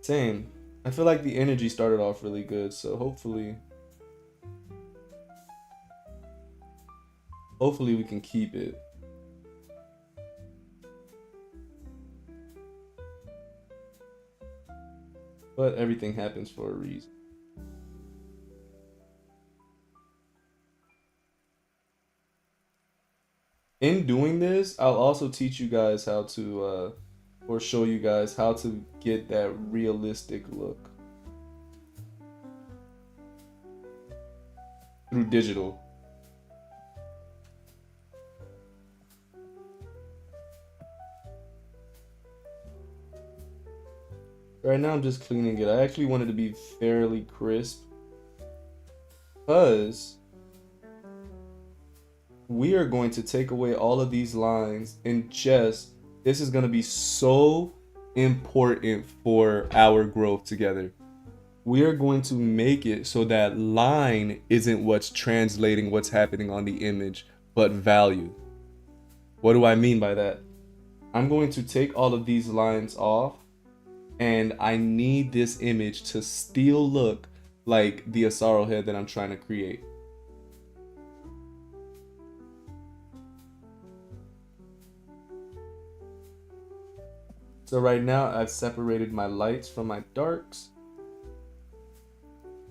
Same. I feel like the energy started off really good, so hopefully we can keep it. But everything happens for a reason. In doing this, I'll also teach you guys how to or show you guys how to get that realistic look through digital. Right now I'm just cleaning it. I actually wanted to be fairly crisp because we are going to take away all of these lines and just, this is going to be so important for our growth together. We are going to make it so that line isn't what's translating what's happening on the image, but value. What do I mean by that? I'm going to take all of these lines off, and I need this image to still look like the Asaro head that I'm trying to create. So right now I've separated my lights from my darks.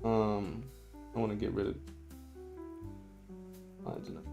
I want to get rid of lines enough.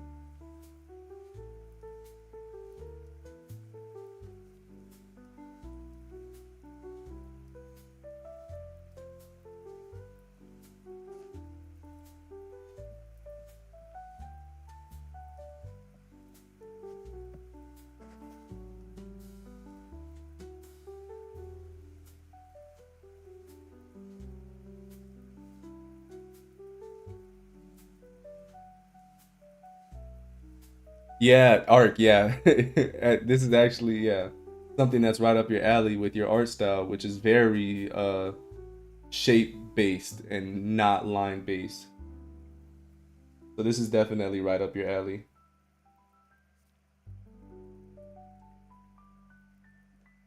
Yeah, art, yeah. This is actually, yeah, something that's right up your alley with your art style, which is very shape based and not line based. So this is definitely right up your alley.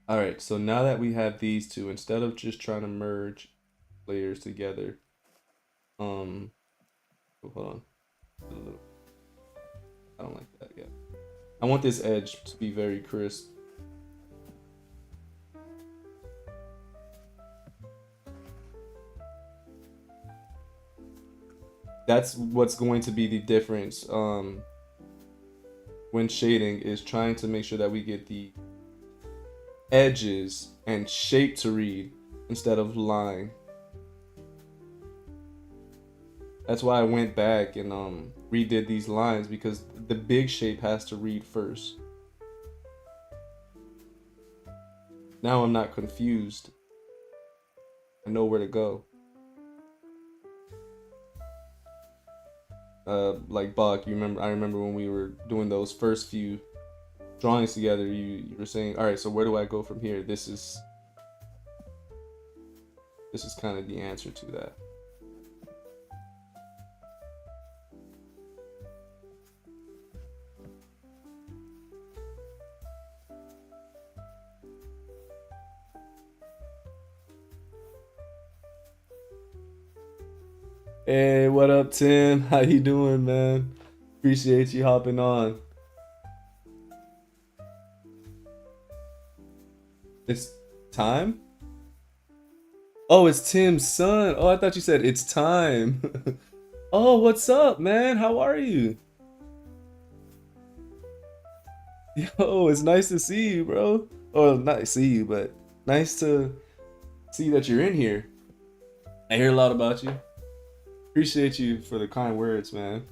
All right, so now that we have these two, instead of just trying to merge layers together, oh, hold on. I don't like that yet. I want this edge to be very crisp. That's what's going to be the difference when shading, is trying to make sure that we get the edges and shape to read instead of line. That's why I went back and redid these lines, because the big shape has to read first. Now I'm not confused. I know where to go. Like Bach, I remember when we were doing those first few drawings together, you were saying, all right, so where do I go from here? This is kind of the answer to that. Hey, what up, Tim? How you doing, man? Appreciate you hopping on. It's time? Oh, it's Tim's son. Oh, I thought you said it's time. Oh, what's up, man? How are you? Yo, it's nice to see you, bro. Oh, not see you, but nice to see that you're in here. I hear a lot about you. Appreciate you for the kind words, man.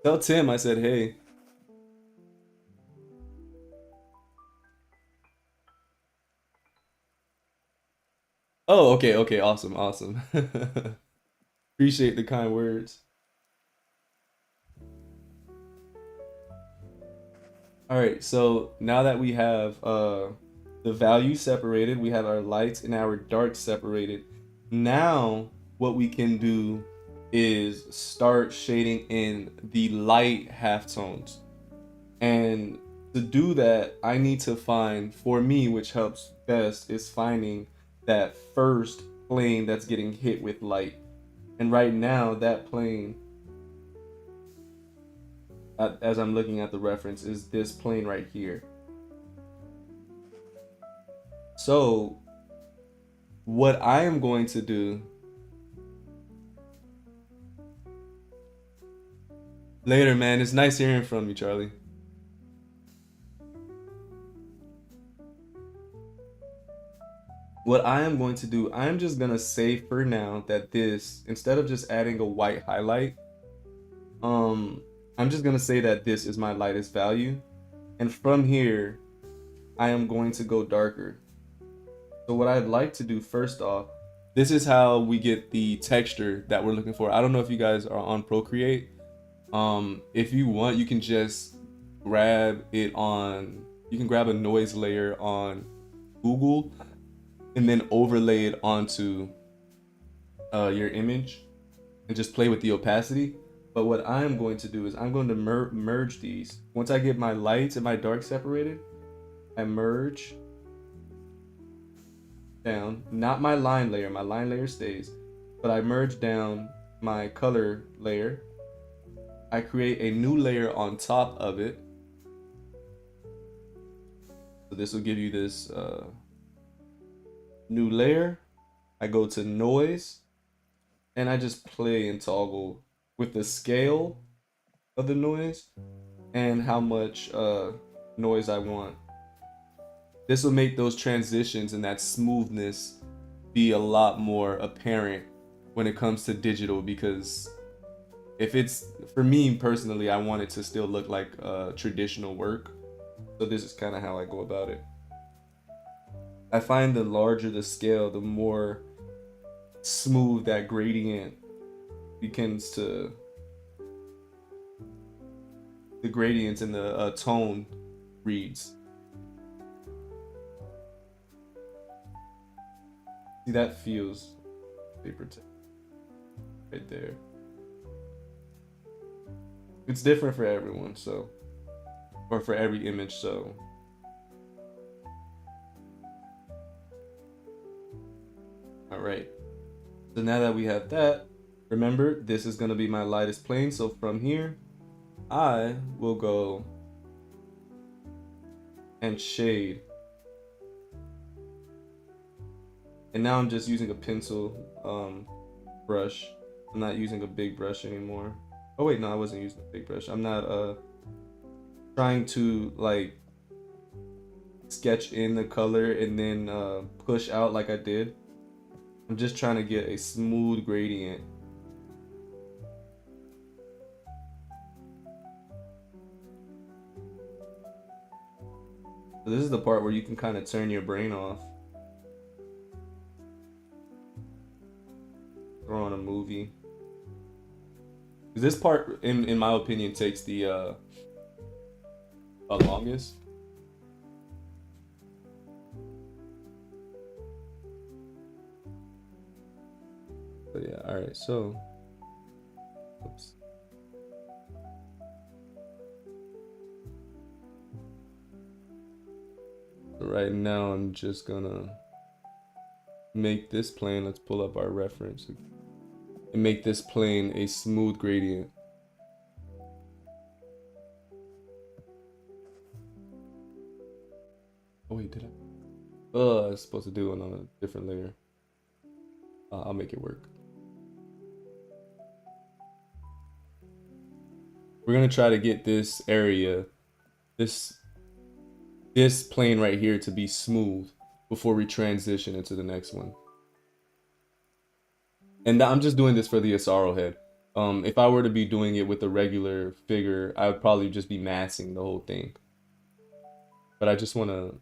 Tell Tim I said hey. Oh, okay, okay, awesome, awesome. Appreciate the kind words. All right, so now that we have the value separated, we have our lights and our darks separated. Now what we can do is start shading in the light halftones. And to do that, I need to find, for me, which helps best, is finding that first plane that's getting hit with light. And right now, that plane, as I'm looking at the reference, is this plane right here. So what I am going to do later, man, it's nice hearing from you, Charlie. What I am going to do, I'm just gonna say for now that this, instead of just adding a white highlight, um, I'm just gonna say that this is my lightest value. And from here, I am going to go darker. So what I'd like to do first off, this is how we get the texture that we're looking for. I don't know if you guys are on Procreate. If you want, you can just grab it on, you can grab a noise layer on Google and then overlay it onto your image and just play with the opacity. But what I'm going to do is I'm going to merge these. Once I get my lights and my darks separated, I merge down, not my line layer stays, but I merge down my color layer. I create a new layer on top of it. So this will give you this new layer. I go to noise and I just play and toggle with the scale of the noise and how much noise I want. This will make those transitions and that smoothness be a lot more apparent when it comes to digital, because if it's, for me personally, I want it to still look like traditional work. So this is kind of how I go about it. I find the larger the scale, the more smooth that gradient begins to, the gradients and the tone reads. See, that feels paper tape right there. It's different for everyone, so, or for every image, so. All right, so now that we have that, remember, this is gonna be my lightest plane, so from here, I will go and shade. And now I'm just using a pencil brush. I'm not using a big brush anymore. Oh wait, no, I wasn't using a big brush. I'm not trying to like sketch in the color and then push out like I did. I'm just trying to get a smooth gradient. So this is the part where you can kind of turn your brain off. Throw on a movie. This part, in my opinion, takes the longest. But yeah, all right. So, oops. So right now, I'm just gonna make this plane. Let's pull up our reference. and make this plane a smooth gradient. Oh wait, did I? I was supposed to do it on a different layer. I'll make it work. We're gonna try to get this area, this plane right here to be smooth before we transition into the next one. And I'm just doing this for the Asaro head. If I were to be doing it with a regular figure, I would probably just be massing the whole thing. But I just want to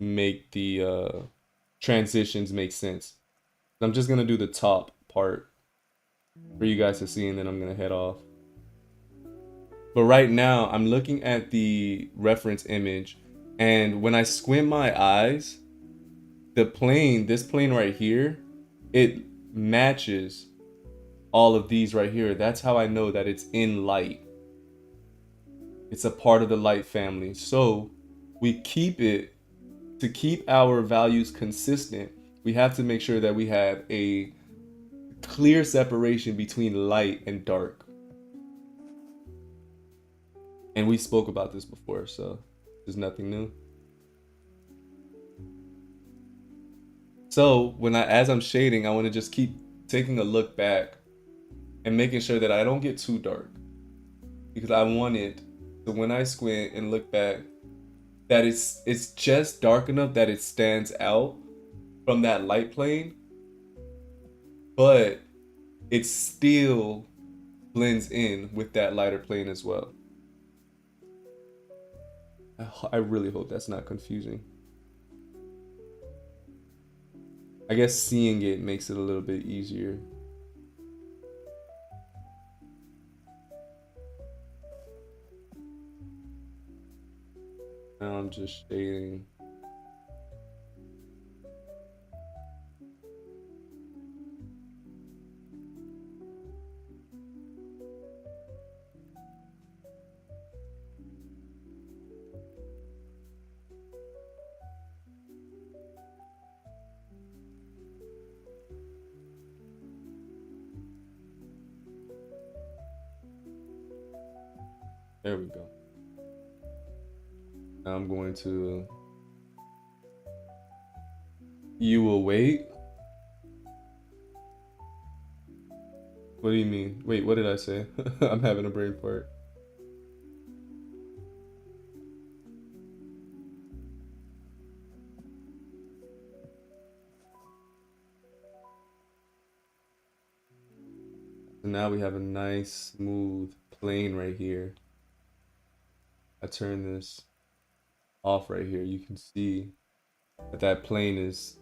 make the transitions make sense. I'm just gonna do the top part for you guys to see, and then I'm gonna head off. But right now, I'm looking at the reference image, and when I squint my eyes, this plane right here, it matches all of these right here. That's how I know that it's in light. It's a part of the light family. So we keep it, to keep our values consistent, we have to make sure that we have a clear separation between light and dark. And we spoke about this before, so there's nothing new. So as I'm shading, I want to just keep taking a look back and making sure that I don't get too dark, because I want it so when I squint and look back, that it's just dark enough that it stands out from that light plane, but it still blends in with that lighter plane as well. I really hope that's not confusing. I guess seeing it makes it a little bit easier. Now I'm just shading. There we go. Now I'm going to, you will wait. What do you mean? Wait, what did I say? I'm having a brain fart. So now we have a nice smooth plane right here. I turn this off right here. You can see that plane is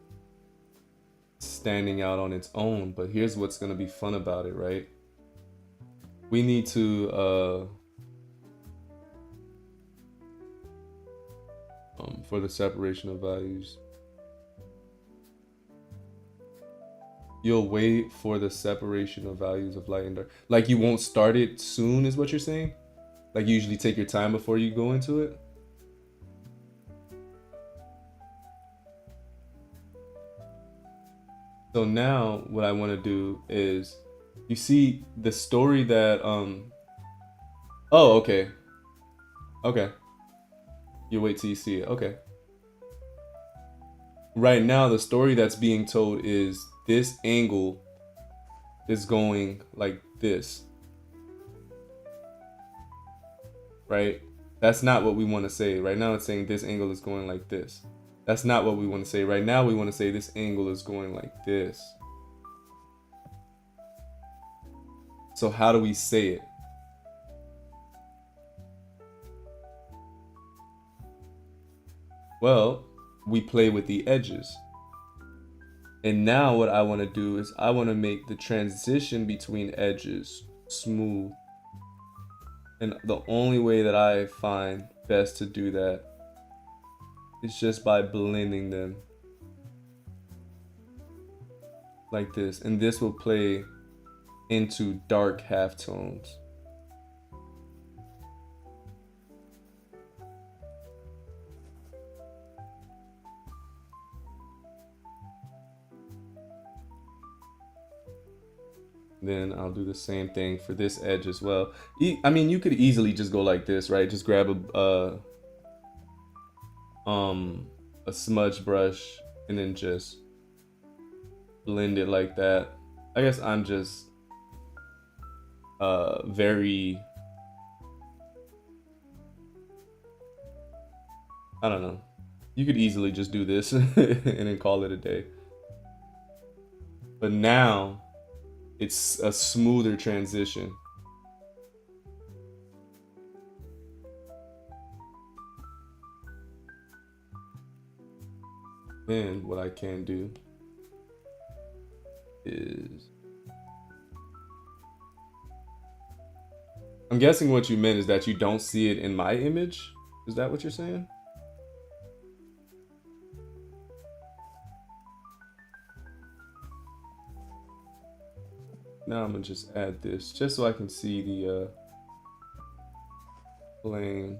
standing out on its own. But here's what's gonna be fun about it, right? We need to for the separation of values, you'll wait for the separation of values of light and dark. Like you won't start it soon, is what you're saying? Like you usually take your time before you go into it? So now what I want to do is, you see the story that oh, okay. Okay. You wait till you see it. Okay. Right now the story that's being told is this angle is going like this. Right? That's not what we want to say. Right now it's saying this angle is going like this. That's not what we want to say. Right now we want to say this angle is going like this. So how do we say it? Well, we play with the edges. And now what I want to do is I want to make the transition between edges smooth. And the only way that I find best to do that is just by blending them like this. And this will play into dark halftones. Then I'll do the same thing for this edge as well. I mean, you could easily just go like this, right? Just grab a smudge brush and then just blend it like that. I guess I'm just very, I don't know. You could easily just do this and then call it a day. But now it's a smoother transition. Then what I can do is, I'm guessing what you meant is that you don't see it in my image. Is that what you're saying? Now I'm gonna just add this just so I can see the plane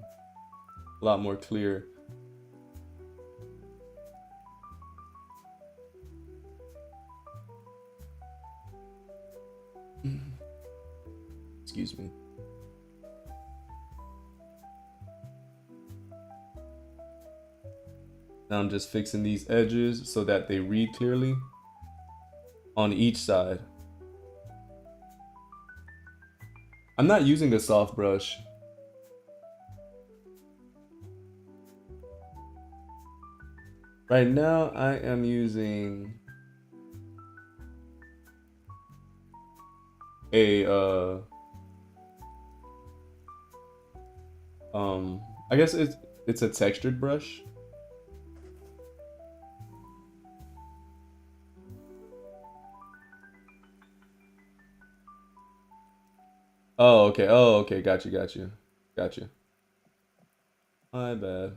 a lot more clear. Excuse me. Now I'm just fixing these edges so that they read clearly on each side. I'm not using a soft brush. Right now I am using a I guess it's a textured brush. Oh, okay. Oh, okay. Got you. Got you. Got you. My bad.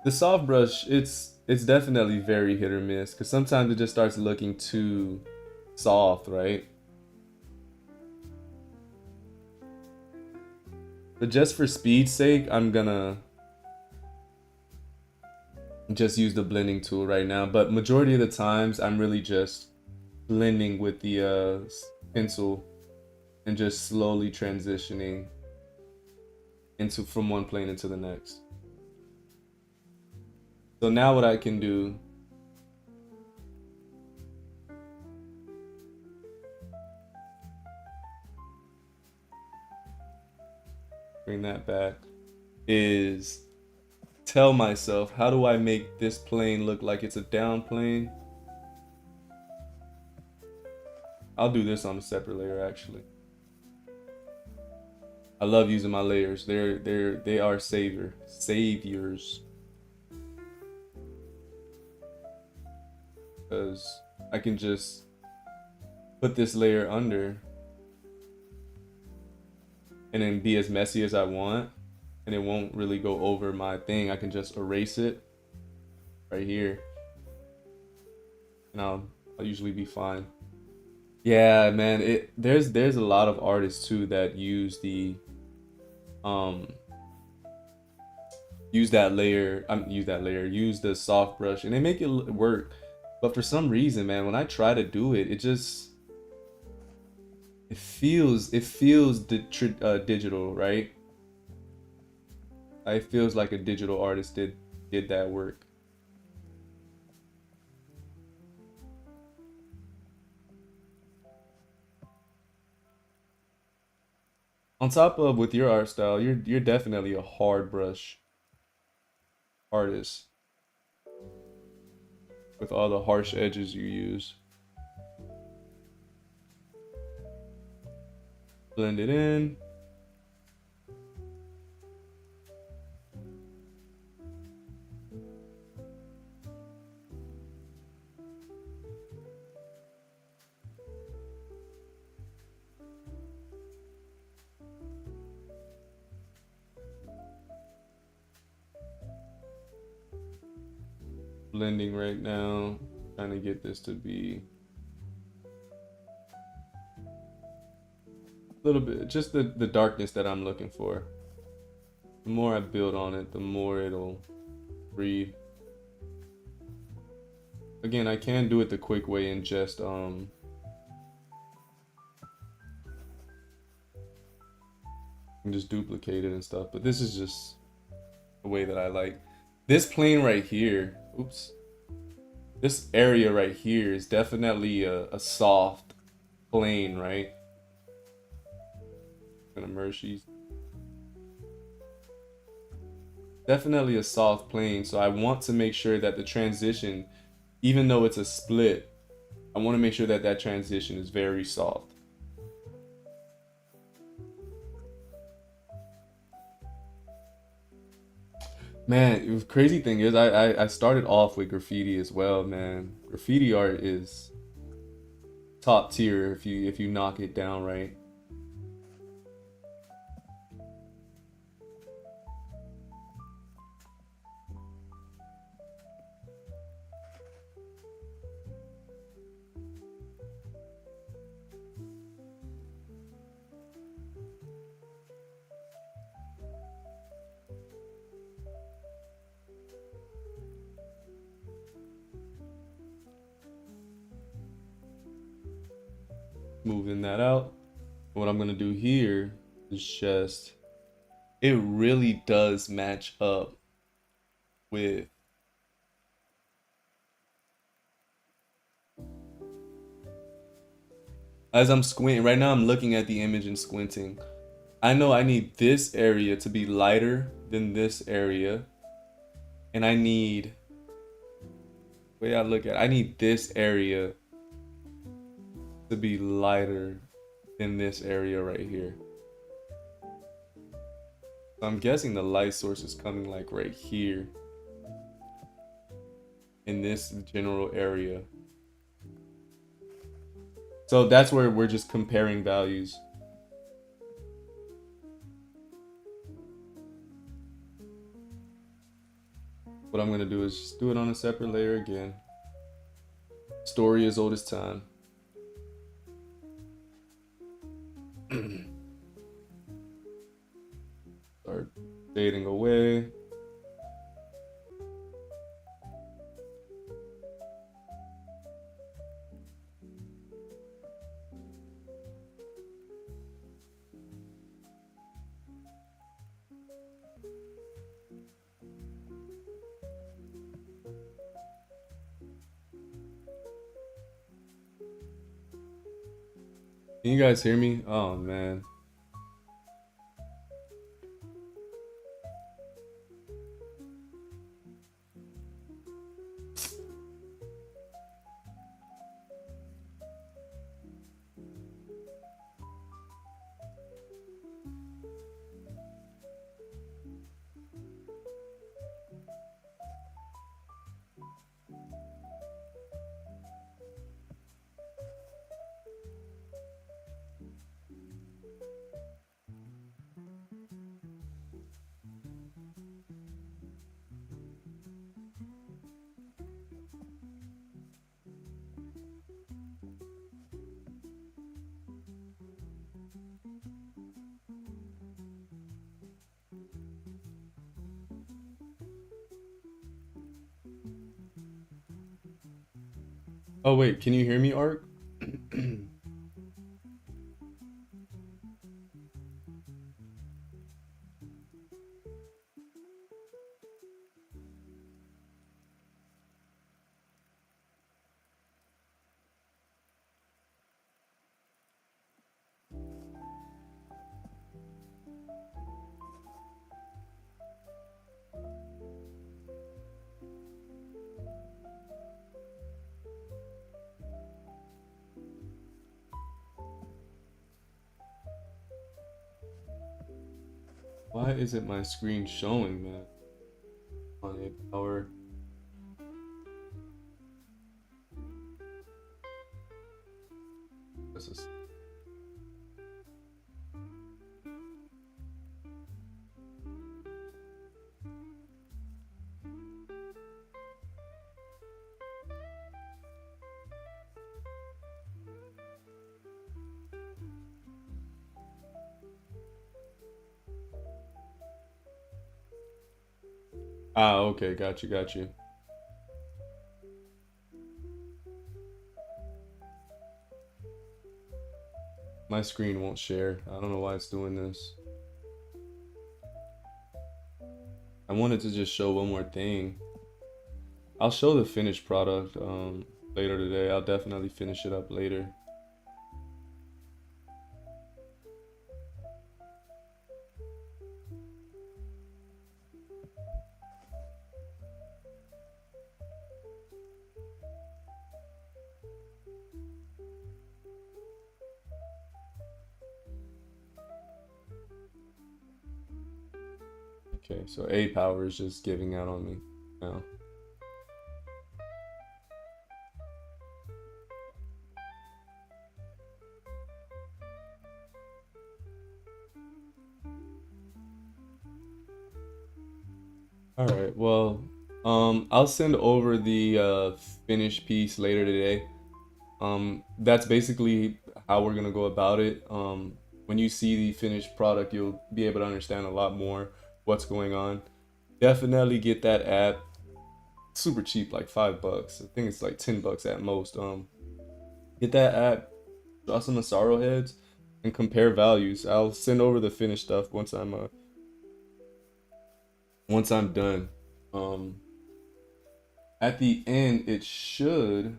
The soft brush, it's definitely very hit or miss because sometimes it just starts looking too soft, right? But just for speed's sake, I'm gonna just use the blending tool right now. But majority of the times, I'm really just blending with the pencil and just slowly transitioning into from one plane into the next. So now what I can do bring that back is tell myself, how do I make this plane look like it's a down plane? I'll do this on a separate layer actually. I love using my layers. They are saviors. Because I can just put this layer under and then be as messy as I want, and it won't really go over my thing. I can just erase it right here, and I'll usually be fine. Yeah, man, there's a lot of artists too that use the use the soft brush and they make it work. But for some reason, man, when I try to do it, it feels digital, right? It feels like a digital artist did that work. On top of with your art style, you're definitely a hard brush artist with all the harsh edges you use. Blend it in. Blending right now, trying to get this to be a little bit, just the darkness that I'm looking for. The more I build on it, the more it'll breathe. again, I can do it the quick way and just duplicate it and stuff, but this is just the way that I like. This plane right here, oops. This area right here is definitely a soft plane, right? I'm gonna merge these. Definitely a soft plane, so I want to make sure that the transition, even though it's a split, I want to make sure that that transition is very soft. Man, the crazy thing is I started off with graffiti as well, man. Graffiti art is top tier if you knock it down right. Moving that out. What I'm gonna do here is just, it really does match up with as I'm squinting right now. I'm looking at the image and squinting. I know I need this area to be lighter than this area, and I need, the way I look at it, I need this area to be lighter than this area right here. So I'm guessing the light source is coming like right here in this general area. So that's where we're just comparing values. What I'm gonna do is just do it on a separate layer again. Story as old as time. Start fading away. Can you guys hear me? Oh man. Oh wait, can you hear me, Art? Why isn't my screen showing, man? On a power. This is. Ah, okay, got you, got you. My screen won't share. I don't know why it's doing this. I wanted to just show one more thing. I'll show the finished product later today. I'll definitely finish it up later. Okay, so A power is just giving out on me now. All right, well, I'll send over the finished piece later today. That's basically how we're gonna go about it. When you see the finished product, you'll be able to understand a lot more what's going on. Definitely get that app. Super cheap, like $5. I think it's like $10 at most. Get that app, draw some Masaro heads, and compare values. I'll send over the finished stuff once I'm done. At the end, it should.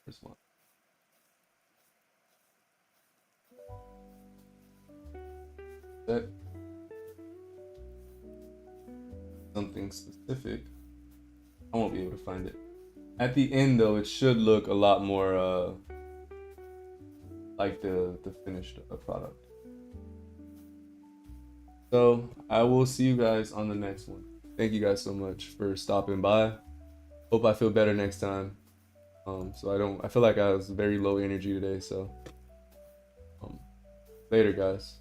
Where's one? That something specific. I won't be able to find it. At the end, though, it should look a lot more like the finished product. So I will see you guys on the next one. Thank you guys so much for stopping by. Hope I feel better next time. I feel like I was very low energy today, so later guys.